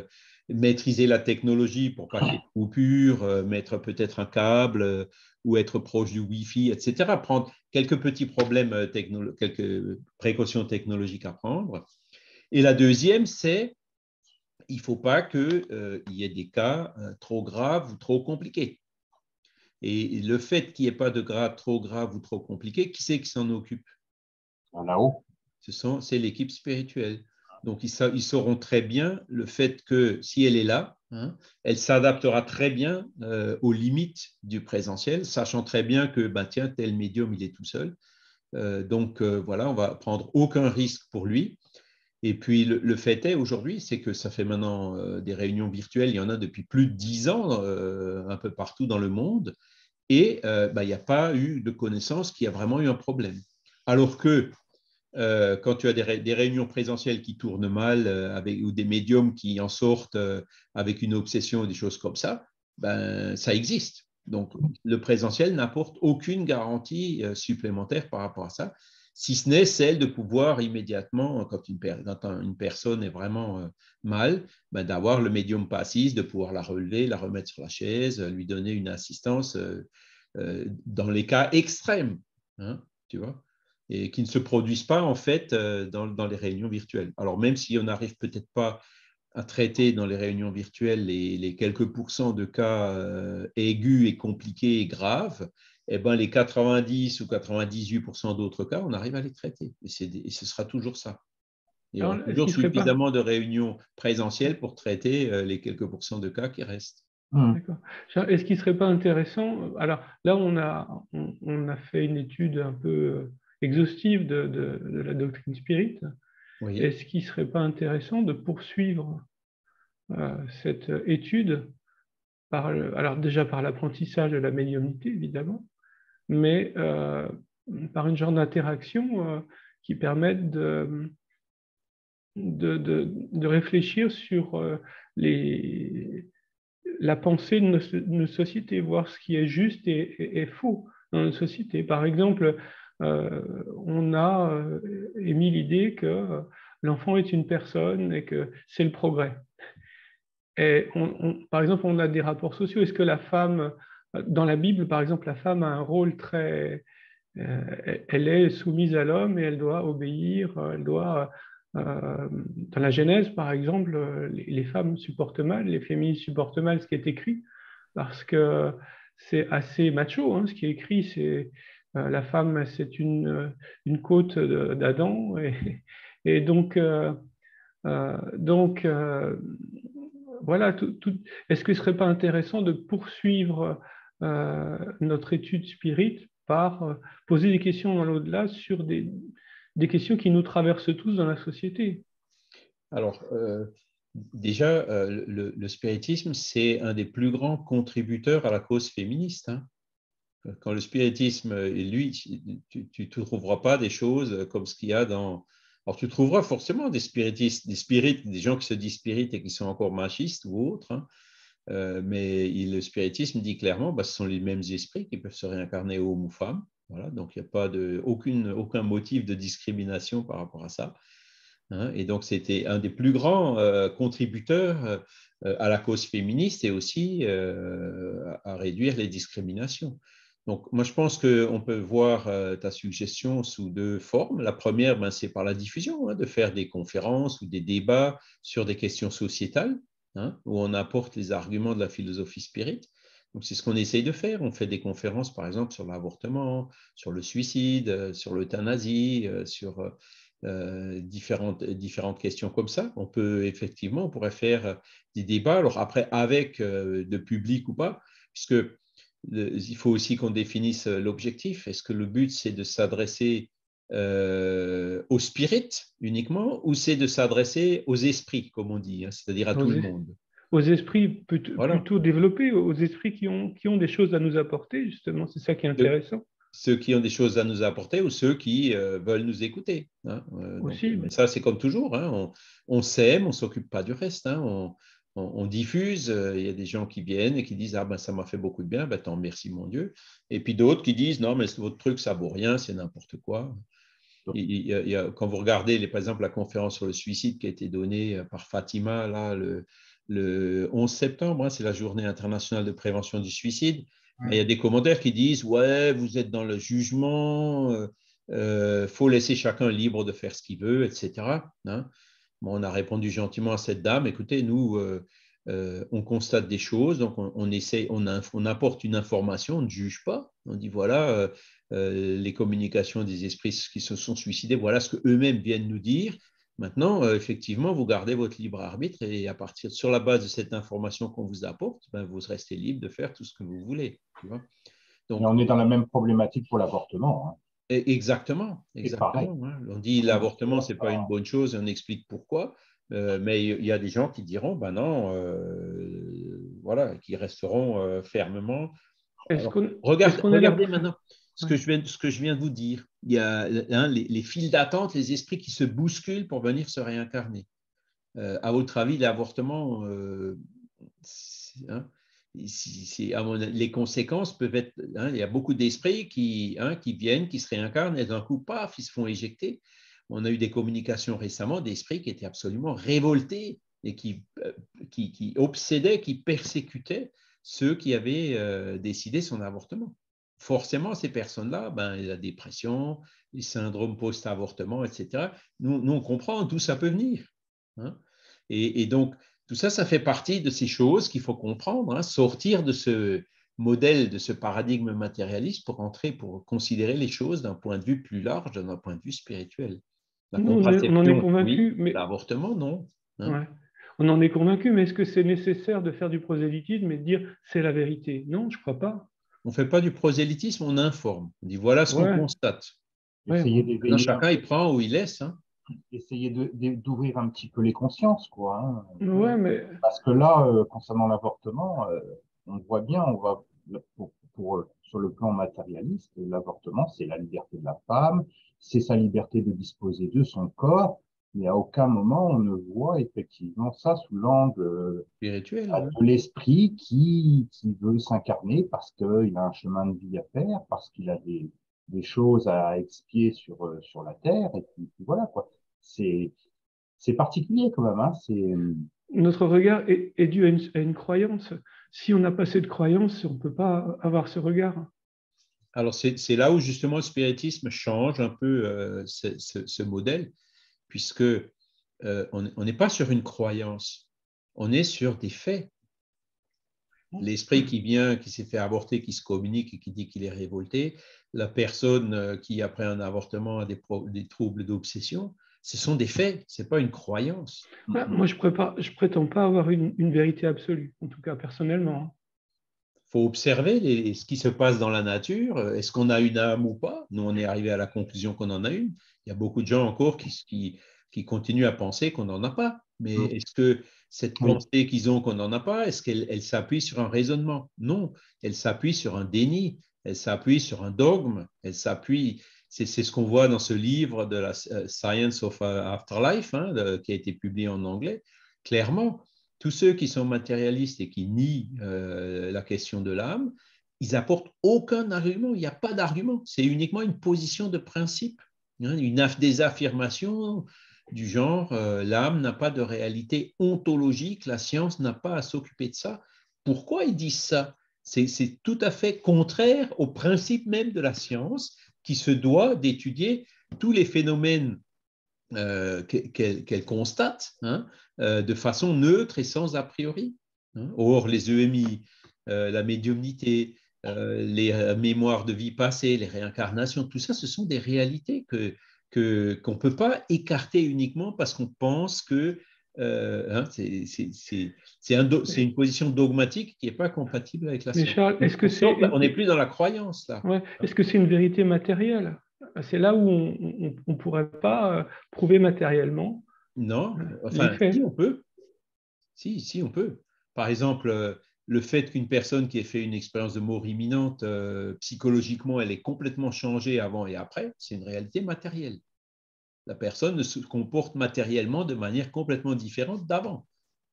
maîtriser la technologie pour pas qu'il y ait de coupure, mettre peut-être un câble ou être proche du Wi-Fi, etc. Prendre quelques petits problèmes, quelques précautions technologiques à prendre. Et la deuxième, c'est il ne faut pas qu'il y ait des cas trop graves ou trop compliqués. Et le fait qu'il n'y ait pas de cas trop graves ou trop compliqués, qui c'est qui s'en occupe? Là-haut. C'est l'équipe spirituelle. Donc, ils sauront très bien le fait que si elle est là, elle s'adaptera très bien aux limites du présentiel, sachant très bien que, tiens, tel médium, il est tout seul. Voilà, on va prendre aucun risque pour lui. Et puis, le fait est, aujourd'hui, c'est que ça fait maintenant des réunions virtuelles, il y en a depuis plus de 10 ans, un peu partout dans le monde, et il n'y a pas eu de connaissance qu'il y a vraiment eu un problème. Alors que quand tu as des réunions présentielles qui tournent mal, ou des médiums qui en sortent avec une obsession ou des choses comme ça, ça existe. Donc, le présentiel n'apporte aucune garantie supplémentaire par rapport à ça, si ce n'est celle de pouvoir immédiatement, quand une personne est vraiment mal, d'avoir le médium passif, de pouvoir la relever, la remettre sur la chaise, lui donner une assistance dans les cas extrêmes, tu vois, et qui ne se produisent pas en fait dans les réunions virtuelles. Alors même si on n'arrive peut-être pas à traiter dans les réunions virtuelles les quelques pourcents de cas aigus et compliqués et graves, les 90 ou 98% d'autres cas, on arrive à les traiter. Et ce sera toujours ça. Il y aura toujours suffisamment de réunions présentielles pour traiter les quelques pourcents de cas qui restent. D'accord. Est-ce qu'il ne serait pas intéressant, alors là on a fait une étude un peu exhaustive de la doctrine spirit, oui. Est-ce qu'il ne serait pas intéressant de poursuivre cette étude alors déjà par l'apprentissage de la médiumnité évidemment, mais par une genre d'interaction qui permette de réfléchir sur la pensée de nos sociétés, voir ce qui est juste et faux dans notre société. Par exemple, on a émis l'idée que l'enfant est une personne et que c'est le progrès. Et par exemple, on a des rapports sociaux. Est-ce que la femme, dans la Bible, par exemple, la femme a un rôle très... elle est soumise à l'homme et elle doit obéir, elle doit... dans la Genèse, par exemple, les femmes supportent mal, les féministes supportent mal ce qui est écrit, parce que c'est assez macho, ce qui est écrit, c'est la femme, c'est une côte d'Adam, et donc voilà, est-ce que ce ne serait pas intéressant de poursuivre notre étude spirit par poser des questions dans l'au-delà sur des questions qui nous traversent tous dans la société? Alors, déjà, le spiritisme, c'est un des plus grands contributeurs à la cause féministe. Quand le spiritisme est lui, tu ne trouveras pas des choses comme ce qu'il y a dans... Alors, tu trouveras forcément des spiritistes, des gens qui se disent spirites et qui sont encore machistes ou autres, mais le spiritisme dit clairement que ce sont les mêmes esprits qui peuvent se réincarner homme ou femme. Voilà, donc, il n'y a pas aucun motif de discrimination par rapport à ça. Et donc, c'était un des plus grands contributeurs à la cause féministe et aussi à réduire les discriminations. Donc, moi, je pense qu'on peut voir ta suggestion sous deux formes. La première, c'est par la diffusion, de faire des conférences ou des débats sur des questions sociétales, où on apporte les arguments de la philosophie spirit. Donc, c'est ce qu'on essaye de faire. On fait des conférences, par exemple, sur l'avortement, sur le suicide, sur l'euthanasie, sur différentes questions comme ça. On pourrait faire des débats, alors après, avec de public ou pas, puisque il faut aussi qu'on définisse l'objectif. Est-ce que le but, c'est de s'adresser au spirit uniquement ou c'est de s'adresser aux esprits, comme on dit, hein, c'est-à-dire à tout le monde? Aux esprits Voilà. plutôt développés, aux esprits qui ont des choses à nous apporter, justement. C'est ça qui est intéressant. Ceux qui ont des choses à nous apporter ou ceux qui veulent nous écouter. Hein. Aussi, mais ça, c'est comme toujours. Hein. On s'aime, on ne s'occupe pas du reste. Hein. On diffuse. Il y a des gens qui viennent et qui disent « Ah ben, ça m'a fait beaucoup de bien. Ben, tant merci, mon Dieu. » Et puis d'autres qui disent « Non, mais votre truc, ça ne vaut rien, c'est n'importe quoi. » Quand vous regardez, par exemple, la conférence sur le suicide qui a été donnée par Fatima là, le 11 septembre, hein, c'est la journée internationale de prévention du suicide. Il y a des commentaires qui disent « Ouais, vous êtes dans le jugement, faut laisser chacun libre de faire ce qu'il veut, etc. » Hein. Bon, on a répondu gentiment à cette dame « Écoutez, nous, on constate des choses, donc on essaye, on apporte une information, on ne juge pas. On dit voilà, les communications des esprits qui se sont suicidés, voilà ce qu'eux-mêmes viennent nous dire. Maintenant, effectivement, vous gardez votre libre arbitre et à partir sur la base de cette information qu'on vous apporte, ben, vous restez libre de faire tout ce que vous voulez. Tu vois. Donc, et on est dans la même problématique pour l'avortement. Hein. Exactement. Hein. On dit l'avortement, ce n'est pas une bonne chose et on explique pourquoi. Mais il y a des gens qui diront, ben non, voilà, qui resteront fermement. Alors, regardez maintenant ce que je viens de vous dire. Il y a les files d'attente, les esprits qui se bousculent pour venir se réincarner. À votre avis, l'avortement, les conséquences peuvent être. Il y a beaucoup d'esprits qui viennent, qui se réincarnent et d'un coup, paf, ils se font éjecter. On a eu des communications récemment d'esprits qui étaient absolument révoltés et qui obsédaient, qui persécutaient ceux qui avaient décidé son avortement. Forcément, ces personnes-là, la dépression, les syndromes post-avortement, etc., nous, on comprend d'où ça peut venir. Hein. Et donc, tout ça, ça fait partie de ces choses qu'il faut comprendre, hein, sortir de ce modèle, de ce paradigme matérialiste pour considérer les choses d'un point de vue plus large, d'un point de vue spirituel. La contraception, on en est convaincu, oui, mais l'avortement, non. Hein. Ouais. On en est convaincu, mais est-ce que c'est nécessaire de faire du prosélytisme et de dire c'est la vérité? Non, je ne crois pas. On ne fait pas du prosélytisme, on informe. On dit voilà ce qu'on constate. Essayer d'éveiller. Chacun, il prend ou il laisse. Hein. Essayer d'ouvrir un petit peu les consciences, quoi. Hein. Ouais, mais... Parce que là, concernant l'avortement, on voit bien, sur le plan matérialiste, l'avortement, c'est la liberté de la femme, c'est sa liberté de disposer de son corps, mais à aucun moment on ne voit effectivement ça sous l'angle spirituel, de l'esprit qui veut s'incarner parce qu'il a un chemin de vie à faire, parce qu'il a des choses à expier sur la terre, et puis voilà, quoi. C'est particulier quand même. Hein. Notre regard est dû à une croyance. Si on n'a pas cette croyance, on ne peut pas avoir ce regard. Alors, c'est là où justement le spiritisme change un peu ce modèle, puisque on n'est pas sur une croyance, on est sur des faits. L'esprit qui vient, qui s'est fait avorter, qui se communique et qui dit qu'il est révolté, la personne qui, après un avortement, a des troubles d'obsession, ce sont des faits, ce n'est pas une croyance. Moi, je ne prétends pas avoir une vérité absolue, en tout cas personnellement. Il faut observer ce qui se passe dans la nature. Est-ce qu'on a une âme ou pas? Nous, on est arrivé à la conclusion qu'on en a une. Il y a beaucoup de gens encore qui continuent à penser qu'on n'en a pas. Mais est-ce que cette pensée qu'ils ont qu'on n'en a pas, est-ce qu'elle s'appuie sur un raisonnement? Non, elle s'appuie sur un déni, elle s'appuie sur un dogme, elle s'appuie... C'est ce qu'on voit dans ce livre de la Science of Afterlife, hein, qui a été publié en anglais. Clairement, tous ceux qui sont matérialistes et qui nient la question de l'âme, ils n'apportent aucun argument, il n'y a pas d'argument, c'est uniquement une position de principe, hein, des affirmations du genre l'âme n'a pas de réalité ontologique, la science n'a pas à s'occuper de ça. Pourquoi ils disent ça? C'est tout à fait contraire au principe même de la science qui se doit d'étudier tous les phénomènes qu'elle constate, hein, de façon neutre et sans a priori. Hein. Or, les EMI, la médiumnité, les mémoires de vie passée, les réincarnations, tout ça, ce sont des réalités qu'on ne peut pas écarter uniquement parce qu'on pense que C'est une position dogmatique qui n'est pas compatible avec la Mais science. Charles, est-ce que On n'est plus dans la croyance, là. Ouais. Est-ce que c'est une vérité matérielle? C'est là où on ne pourrait pas prouver matériellement Non, les enfin, faits. si on peut. Si, on peut. Par exemple, le fait qu'une personne qui ait fait une expérience de mort imminente, psychologiquement, elle est complètement changée avant et après, c'est une réalité matérielle. La personne se comporte matériellement de manière complètement différente d'avant.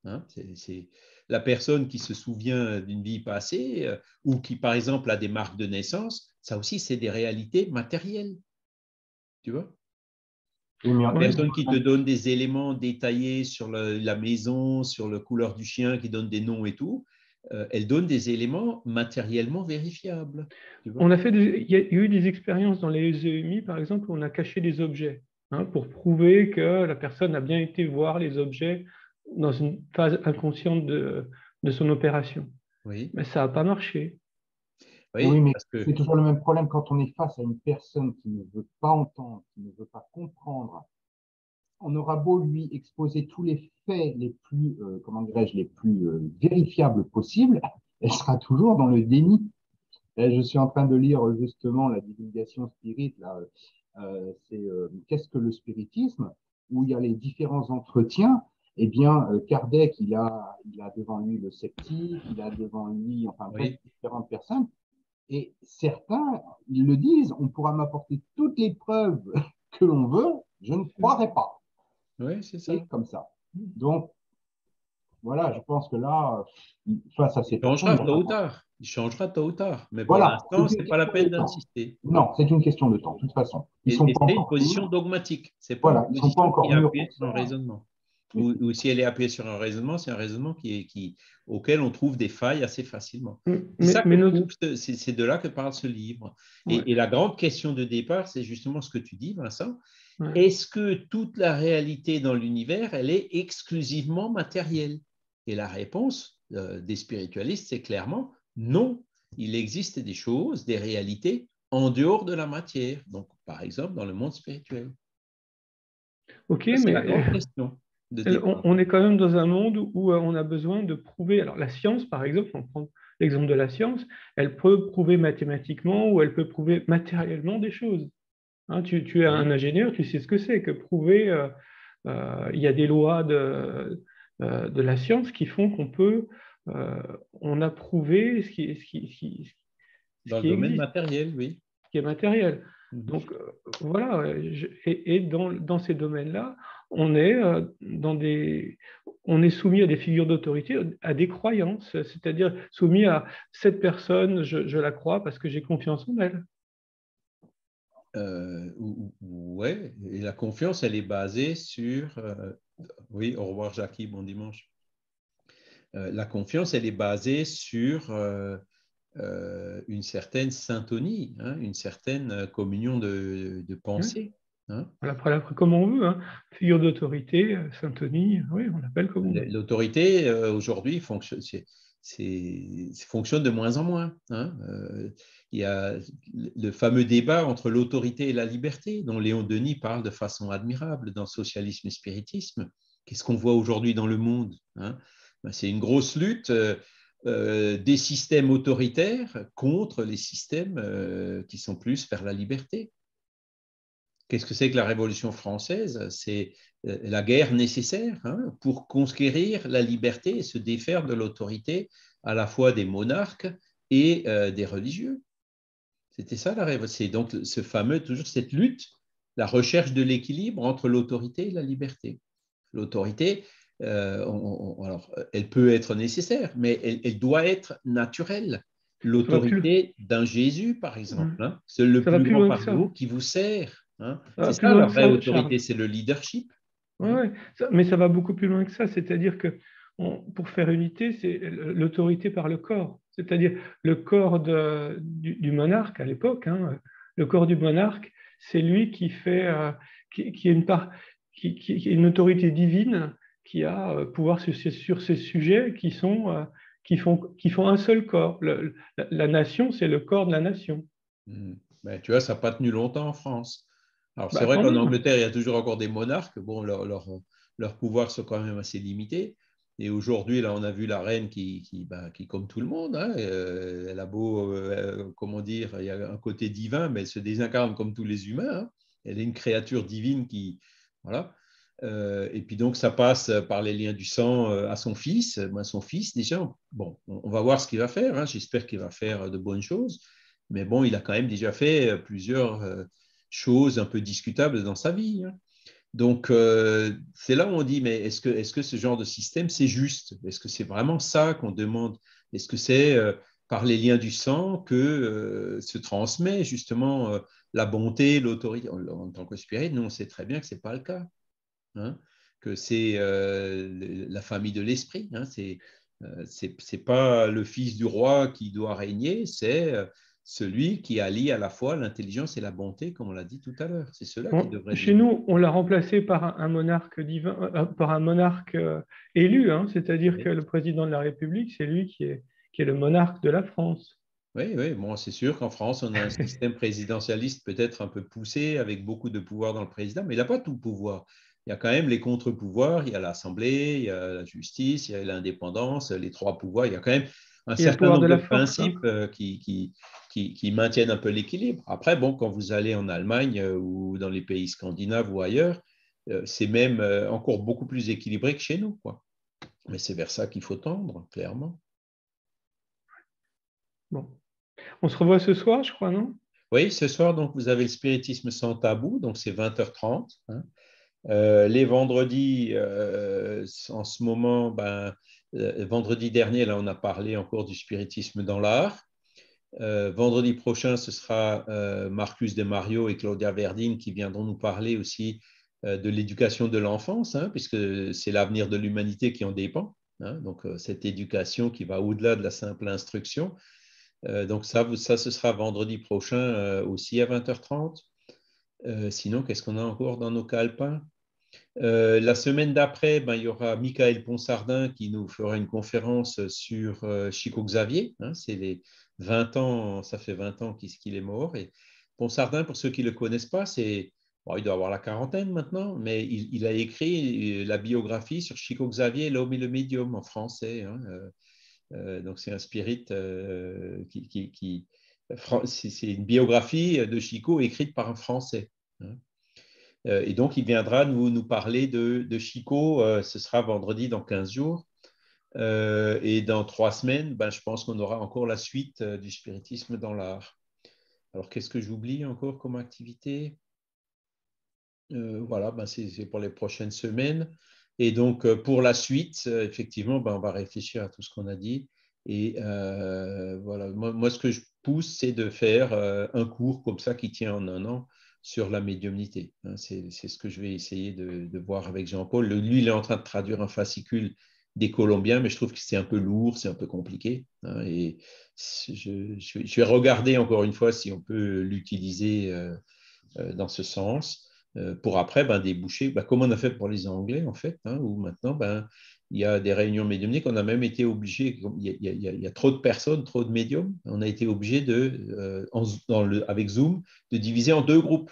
Hein, c'est la personne qui se souvient d'une vie passée ou qui, par exemple, a des marques de naissance, ça aussi, c'est des réalités matérielles. Tu vois? Oui, Une personne qui te donne des éléments détaillés sur la maison, sur la couleur du chien, qui donne des noms et tout, elle donne des éléments matériellement vérifiables. Tu vois? Il y a eu des expériences dans les EMI, par exemple, où on a caché des objets pour prouver que la personne a bien été voir les objets dans une phase inconsciente de son opération. Oui. Mais ça n'a pas marché. Oui, mais parce que c'est toujours le même problème quand on est face à une personne qui ne veut pas entendre, qui ne veut pas comprendre. On aura beau lui exposer tous les faits les plus, comment dirais-je, les plus vérifiables possibles, elle sera toujours dans le déni. Et je suis en train de lire justement la divulgation spirit, là, c'est qu'est-ce que le spiritisme, où il y a les différents entretiens. Eh bien, Kardec, il a devant lui le sceptique, il a devant lui, enfin bref, oui, différentes personnes. Et certains, ils le disent, on pourra m'apporter toutes les preuves que l'on veut, je ne croirai pas. oui, c'est ça. Et comme ça. Donc, voilà, je pense que là, face à ces personnes, Il changera tôt ou tard. Mais pour voilà, l'instant, c'est ce une n'est pas la question de peine temps. d'insister. Non, c'est une question de temps, de toute façon. Ils Et sont pas c'est une encore position mûrs. dogmatique. Ce n'est pas une Voilà, ils sont pas position qui encore est mûrs appuyée pour sur un ça. raisonnement. Oui. Ou si elle est appuyée sur un raisonnement, c'est un raisonnement auquel on trouve des failles assez facilement. C'est ça que prouve, c'est de là que parle ce livre. Ouais. Et la grande question de départ, c'est justement ce que tu dis, Vincent. Ouais. Est-ce que toute la réalité dans l'univers, elle est exclusivement matérielle? Et la réponse des spiritualistes, c'est clairement non. Il existe des choses, des réalités en dehors de la matière. Donc, par exemple, dans le monde spirituel. Ok, Ça, c'est la mais grande question de départ. on est quand même dans un monde où on a besoin de prouver. Alors, la science, par exemple, on prend l'exemple de la science, elle peut prouver mathématiquement ou elle peut prouver matériellement des choses. Tu es un ingénieur, tu sais ce que c'est que prouver. Il y a des lois de la science qui font qu'on peut, on a prouvé ce Dans le qui domaine existe, matériel, oui. ce qui est matériel. Mhm. Donc voilà, et dans ces domaines-là, on est on est soumis à des figures d'autorité, à des croyances, c'est-à-dire soumis à cette personne, je la crois parce que j'ai confiance en elle. Ouais, et la confiance, elle est basée sur. Oui, au revoir Jackie, bon dimanche. La confiance, elle est basée sur une certaine syntonie, une certaine communion de pensée. Après, comme on veut, figure d'autorité, syntonie, oui, on l'appelle comme on veut. L'autorité, aujourd'hui, fonctionne de moins en moins. Il y a le fameux débat entre l'autorité et la liberté, dont Léon Denis parle de façon admirable dans Socialisme et Spiritisme. Qu'est-ce qu'on voit aujourd'hui dans le monde? C'est une grosse lutte des systèmes autoritaires contre les systèmes qui sont plus vers la liberté. Qu'est-ce que c'est que la Révolution française? C'est la guerre nécessaire pour conquérir la liberté et se défaire de l'autorité à la fois des monarques et des religieux. C'était ça la révolution. C'est donc ce fameux, toujours cette lutte, la recherche de l'équilibre entre l'autorité et la liberté. L'autorité, alors, elle peut être nécessaire, mais elle doit être naturelle. L'autorité d'un Jésus, par exemple, c'est le plus grand parmi vous qui vous sert. C'est ça la vraie autorité, c'est le leadership. Ouais, mais ça va beaucoup plus loin que ça. C'est-à-dire que pour faire unité, c'est l'autorité par le corps. C'est-à-dire le corps du monarque à l'époque. Le corps du monarque, c'est lui qui fait, qui est une autorité divine qui a pouvoir sur ces sujets qui font un seul corps. La nation, c'est le corps de la nation. Ben, tu vois, ça n'a pas tenu longtemps en France. Alors, c'est vrai Quand qu'en même. Angleterre, il y a toujours encore des monarques. Bon, leurs pouvoirs sont quand même assez limités. Et aujourd'hui, là, on a vu la reine qui comme tout le monde, hein, elle a beau, comment dire, il y a un côté divin, mais elle se désincarne comme tous les humains. Hein. Elle est une créature divine qui, voilà. Et puis donc, ça passe par les liens du sang à son fils. Son fils, déjà, bon, on va voir ce qu'il va faire. Hein. J'espère qu'il va faire de bonnes choses. Mais bon, il a quand même déjà fait plusieurs choses un peu discutables dans sa vie. Hein. Donc, c'est là où on dit, mais est-ce que ce genre de système, c'est juste? Est-ce que c'est vraiment ça qu'on demande? Est-ce que c'est par les liens du sang que se transmet justement la bonté, l'autorité? En tant que spirit, nous, on sait très bien que ce n'est pas le cas. Hein, que c'est la famille de l'esprit. Hein, c'est pas le fils du roi qui doit régner, c'est celui qui allie à la fois l'intelligence et la bonté, comme on l'a dit tout à l'heure. C'est cela qui devrait Chez nous, on l'a remplacé par un monarque divin, par un monarque élu, hein, c'est-à-dire oui. que le président de la République, c'est lui qui est le monarque de la France. Oui, oui, bon, c'est sûr qu'en France, on a un système présidentialiste peut-être un peu poussé, avec beaucoup de pouvoir dans le président, mais il n'a pas tout le pouvoir. Il y a quand même les contre-pouvoirs, il y a l'Assemblée, il y a la justice, il y a l'indépendance, les trois pouvoirs. Il y a quand même un Il y a le certain pouvoir de nombre de la force. Hein. principes qui maintiennent un peu l'équilibre. Après, bon, quand vous allez en Allemagne ou dans les pays scandinaves ou ailleurs, c'est même encore beaucoup plus équilibré que chez nous, quoi. Mais c'est vers ça qu'il faut tendre, clairement. Bon. On se revoit ce soir, je crois, non? Oui, ce soir, donc, vous avez le spiritisme sans tabou, donc c'est 20h30. Hein. Les vendredis, en ce moment, vendredi dernier, là, on a parlé encore du spiritisme dans l'art. Vendredi prochain, ce sera Marcus de Mario et Claudia Verdine qui viendront nous parler aussi de l'éducation de l'enfance, hein, puisque c'est l'avenir de l'humanité qui en dépend. Hein, donc, cette éducation qui va au-delà de la simple instruction. Donc, ça, ce sera vendredi prochain aussi à 20h30. Sinon, qu'est-ce qu'on a encore dans nos calepins? La semaine d'après, il y aura Michael Ponsardin qui nous fera une conférence sur Chico Xavier. Hein, c'est les 20 ans, ça fait 20 ans qu'il est mort. Et Ponsardin, pour ceux qui ne le connaissent pas, il doit avoir la quarantaine maintenant, mais il a écrit la biographie sur Chico Xavier, l'homme et le médium en français. Hein, donc c'est un spirit c'est une biographie de Chico écrite par un Français. Hein. Et donc, il viendra nous parler de Chico. Ce sera vendredi dans 15 jours. Et dans 3 semaines, je pense qu'on aura encore la suite du spiritisme dans l'art. Alors, qu'est-ce que j'oublie encore comme activité? Voilà, c'est pour les prochaines semaines. Et donc, pour la suite, effectivement, on va réfléchir à tout ce qu'on a dit. Et voilà, moi, ce que je pousse, c'est de faire un cours comme ça qui tient en un an sur la médiumnité. Hein, c'est ce que je vais essayer de voir avec Jean-Paul. Lui, il est en train de traduire un fascicule des Colombiens, mais je trouve que c'est un peu lourd, c'est un peu compliqué. Hein, et je vais regarder encore une fois si on peut l'utiliser dans ce sens. Pour après déboucher, comme on a fait pour les Anglais, en fait, hein, où maintenant, il y a des réunions médiumniques. On a même été obligé, il y a trop de personnes, trop de médiums, on a été obligé avec Zoom, de diviser en 2 groupes.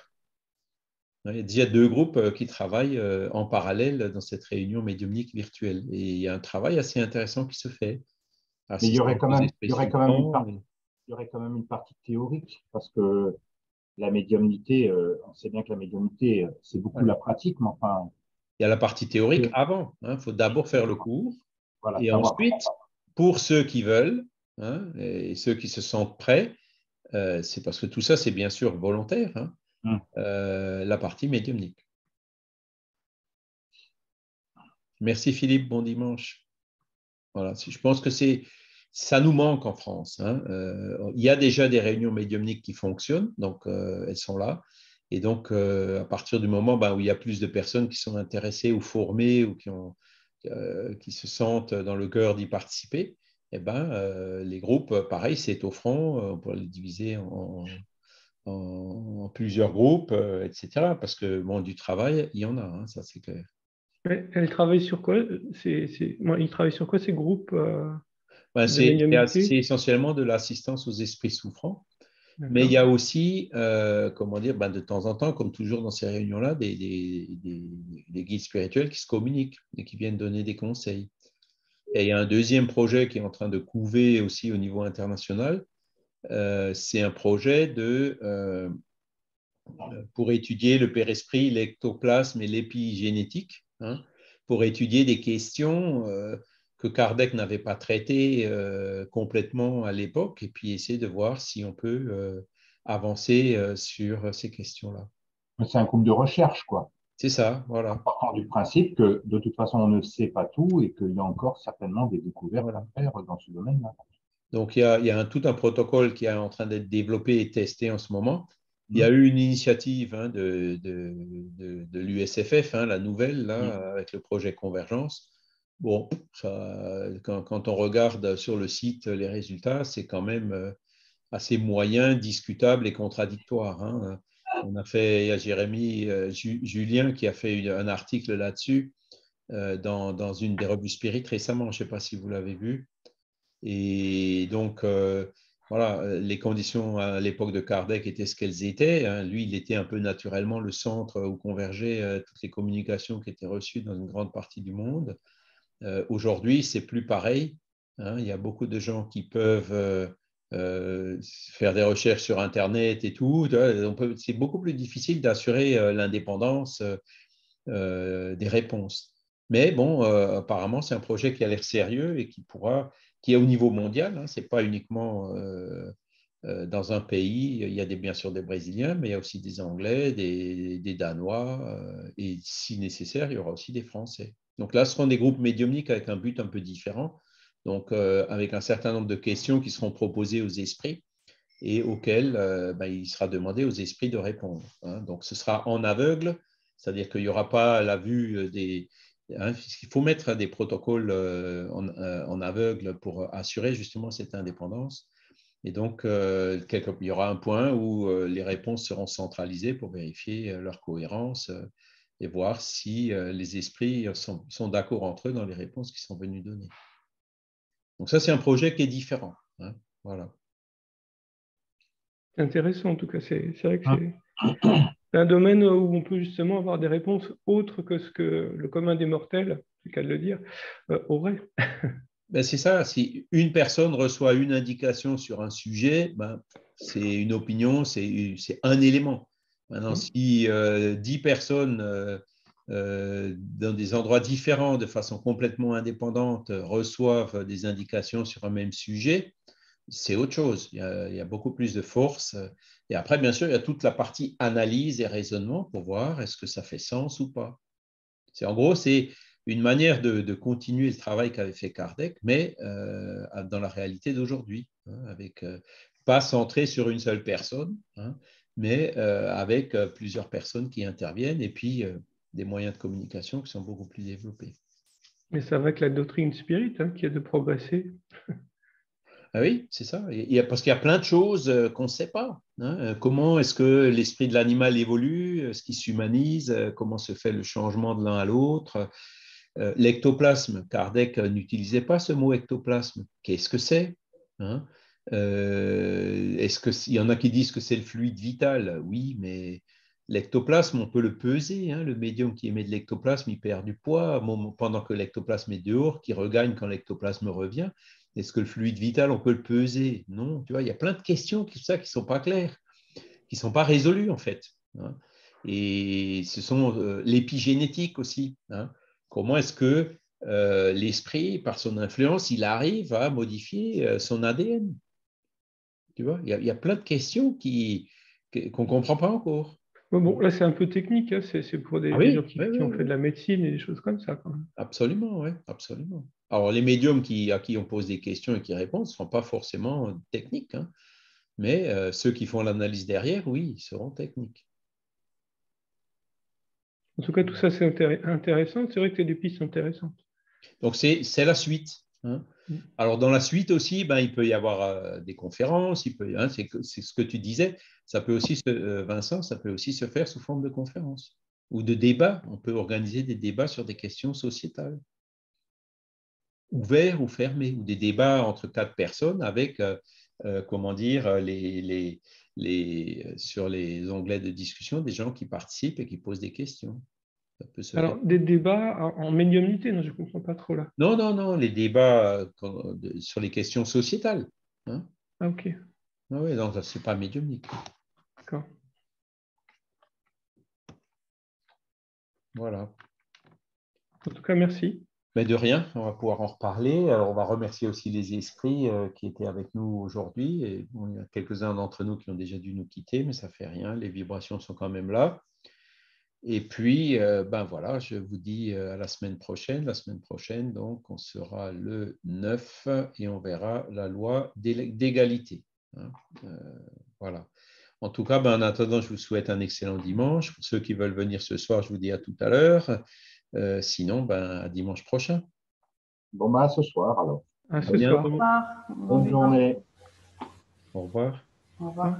Il y a déjà 2 groupes qui travaillent en parallèle dans cette réunion médiumnique virtuelle. Et il y a un travail assez intéressant qui se fait. Mais il y aurait quand même une partie théorique, parce que la médiumnité, on sait bien que la médiumnité, c'est beaucoup la pratique, mais enfin. Il y a la partie théorique avant. Il faut d'abord faire le cours. Voilà, et ensuite, pour ceux qui veulent hein, et ceux qui se sentent prêts, c'est parce que tout ça, c'est bien sûr volontaire, hein, la partie médiumnique. Merci Philippe, bon dimanche. Voilà, je pense que ça nous manque en France. Hein. Il y a déjà des réunions médiumniques qui fonctionnent, donc elles sont là. Et donc, à partir du moment où il y a plus de personnes qui sont intéressées ou formées ou qui se sentent dans le cœur d'y participer, les groupes, pareil, c'est au front, on peut les diviser en plusieurs groupes, etc. Parce que du travail, il y en a, hein, ça c'est clair. Elle travaille sur quoi? Ils travaillent sur quoi ces groupes de C'est médiumnité? essentiellement de l'assistance aux esprits souffrants. Mais il y a aussi, comment dire, de temps en temps, comme toujours dans ces réunions-là, des guides spirituels qui se communiquent et qui viennent donner des conseils. Et il y a un deuxième projet qui est en train de couver aussi au niveau international. C'est un projet pour étudier le père-esprit, l'ectoplasme et l'épigénétique, hein, pour étudier des questions que Kardec n'avait pas traitées complètement à l'époque, et puis essayer de voir si on peut avancer sur ces questions-là. C'est un groupe de recherche, quoi. C'est ça, voilà. Partant du principe que de toute façon, on ne sait pas tout et qu'il y a encore certainement des découvertes à faire dans ce domaine-là. Donc, il y a tout un protocole qui est en train d'être développé et testé en ce moment. Il y a eu une initiative de l'USFF, la nouvelle, là, avec le projet Convergence. Bon, quand on regarde sur le site les résultats, c'est quand même assez moyen, discutable et contradictoire. Hein. Il y a Jérémy Julien qui a fait un article là-dessus dans une des revues spirites récemment. Je ne sais pas si vous l'avez vu. Et donc, voilà, les conditions à l'époque de Kardec étaient ce qu'elles étaient. Hein. Lui, il était un peu naturellement le centre où convergeaient toutes les communications qui étaient reçues dans une grande partie du monde. Aujourd'hui, c'est plus pareil. Hein. Il y a beaucoup de gens qui peuvent faire des recherches sur Internet et tout. C'est beaucoup plus difficile d'assurer l'indépendance des réponses. Mais bon, apparemment, c'est un projet qui a l'air sérieux et qui est au niveau mondial. Hein, ce n'est pas uniquement dans un pays. Il y a bien sûr des Brésiliens, mais il y a aussi des Anglais, des Danois, et si nécessaire, il y aura aussi des Français. Donc là, ce seront des groupes médiumniques avec un but un peu différent, donc avec un certain nombre de questions qui seront proposées aux esprits et auxquelles il sera demandé aux esprits de répondre. Hein. Donc ce sera en aveugle, c'est-à-dire qu'il n'y aura pas la vue des... Hein, il faut mettre des protocoles en aveugle pour assurer justement cette indépendance. Et donc, il y aura un point où les réponses seront centralisées pour vérifier leur cohérence et voir si les esprits sont d'accord entre eux dans les réponses qu'ils sont venus donner. Donc ça, c'est un projet qui est différent. Hein, voilà. C'est intéressant, en tout cas. C'est vrai que c'est un domaine où on peut justement avoir des réponses autres que ce que le commun des mortels, c'est le cas de le dire, aurait. Ben c'est ça, si une personne reçoit une indication sur un sujet, c'est une opinion, c'est un élément. Maintenant, si 10 personnes dans des endroits différents, de façon complètement indépendante, reçoivent des indications sur un même sujet, c'est autre chose. Il y a beaucoup plus de force. Et après, bien sûr, il y a toute la partie analyse et raisonnement pour voir est-ce que ça fait sens ou pas. En gros, c'est une manière de continuer le travail qu'avait fait Kardec, mais dans la réalité d'aujourd'hui, hein, avec pas centré sur une seule personne, hein, mais avec plusieurs personnes qui interviennent et puis des moyens de communication qui sont beaucoup plus développés. Mais c'est vrai que la doctrine spirit, qui est de progresser. Ah oui, c'est ça. Parce qu'il y a plein de choses qu'on ne sait pas. Hein. Comment est-ce que l'esprit de l'animal évolue? Est-ce qu'il s'humanise? Comment se fait le changement de l'un à l'autre? L'ectoplasme, Kardec n'utilisait pas ce mot ectoplasme. Qu'est-ce que c'est? Hein? Il y en a qui disent que c'est le fluide vital? Oui, mais l'ectoplasme, on peut le peser. Hein? Le médium qui émet de l'ectoplasme, il perd du poids pendant que l'ectoplasme est dehors, qui regagne quand l'ectoplasme revient. Est-ce que le fluide vital, on peut le peser? Non, tu vois, il y a plein de questions qui ne sont pas claires, qui ne sont pas résolues en fait. Hein? Et ce sont l'épigénétique aussi. Hein? Comment est-ce que l'esprit, par son influence, il arrive à modifier son ADN? Tu vois, il y a plein de questions qu'on ne comprend pas encore. Bon, là, c'est un peu technique. C'est pour des gens qui ont fait de la médecine et des choses comme ça. Quand même. Absolument, oui, absolument. Alors, les médiums à qui on pose des questions et qui répondent ne seront pas forcément techniques, hein, mais ceux qui font l'analyse derrière, oui, ils seront techniques. En tout cas, tout ça, c'est intéressant. C'est vrai que tu as des pistes intéressantes. Donc, c'est la suite. Hein. Alors, dans la suite aussi, il peut y avoir des conférences. C'est ce que tu disais. Ça peut aussi, Vincent, ça peut aussi se faire sous forme de conférences ou de débats. On peut organiser des débats sur des questions sociétales, ouverts ou fermés, ou des débats entre 4 personnes avec, comment dire, sur les onglets de discussion des gens qui participent et qui posent des questions. Ça peut se Alors, faire. des débats en médiumnité, non, je ne comprends pas trop là. Non, non, non, les débats sur les questions sociétales. Hein. Ah, ok, Ah oui, donc ce n'est pas médiumnique. d'accord. Voilà. En tout cas, merci. Mais de rien, on va pouvoir en reparler. Alors, on va remercier aussi les esprits qui étaient avec nous aujourd'hui. Et bon, il y a quelques-uns d'entre nous qui ont déjà dû nous quitter, mais ça ne fait rien. Les vibrations sont quand même là. Et puis, ben voilà, je vous dis à la semaine prochaine. La semaine prochaine, donc, on sera le 9 et on verra la loi d'égalité. Hein. Voilà. En tout cas, ben, en attendant, je vous souhaite un excellent dimanche. Pour ceux qui veulent venir ce soir, je vous dis à tout à l'heure. Sinon, ben, à dimanche prochain. Bon, bah, à ce soir, alors. À À ce soir. bientôt. Bonne journée. Au revoir. Au revoir.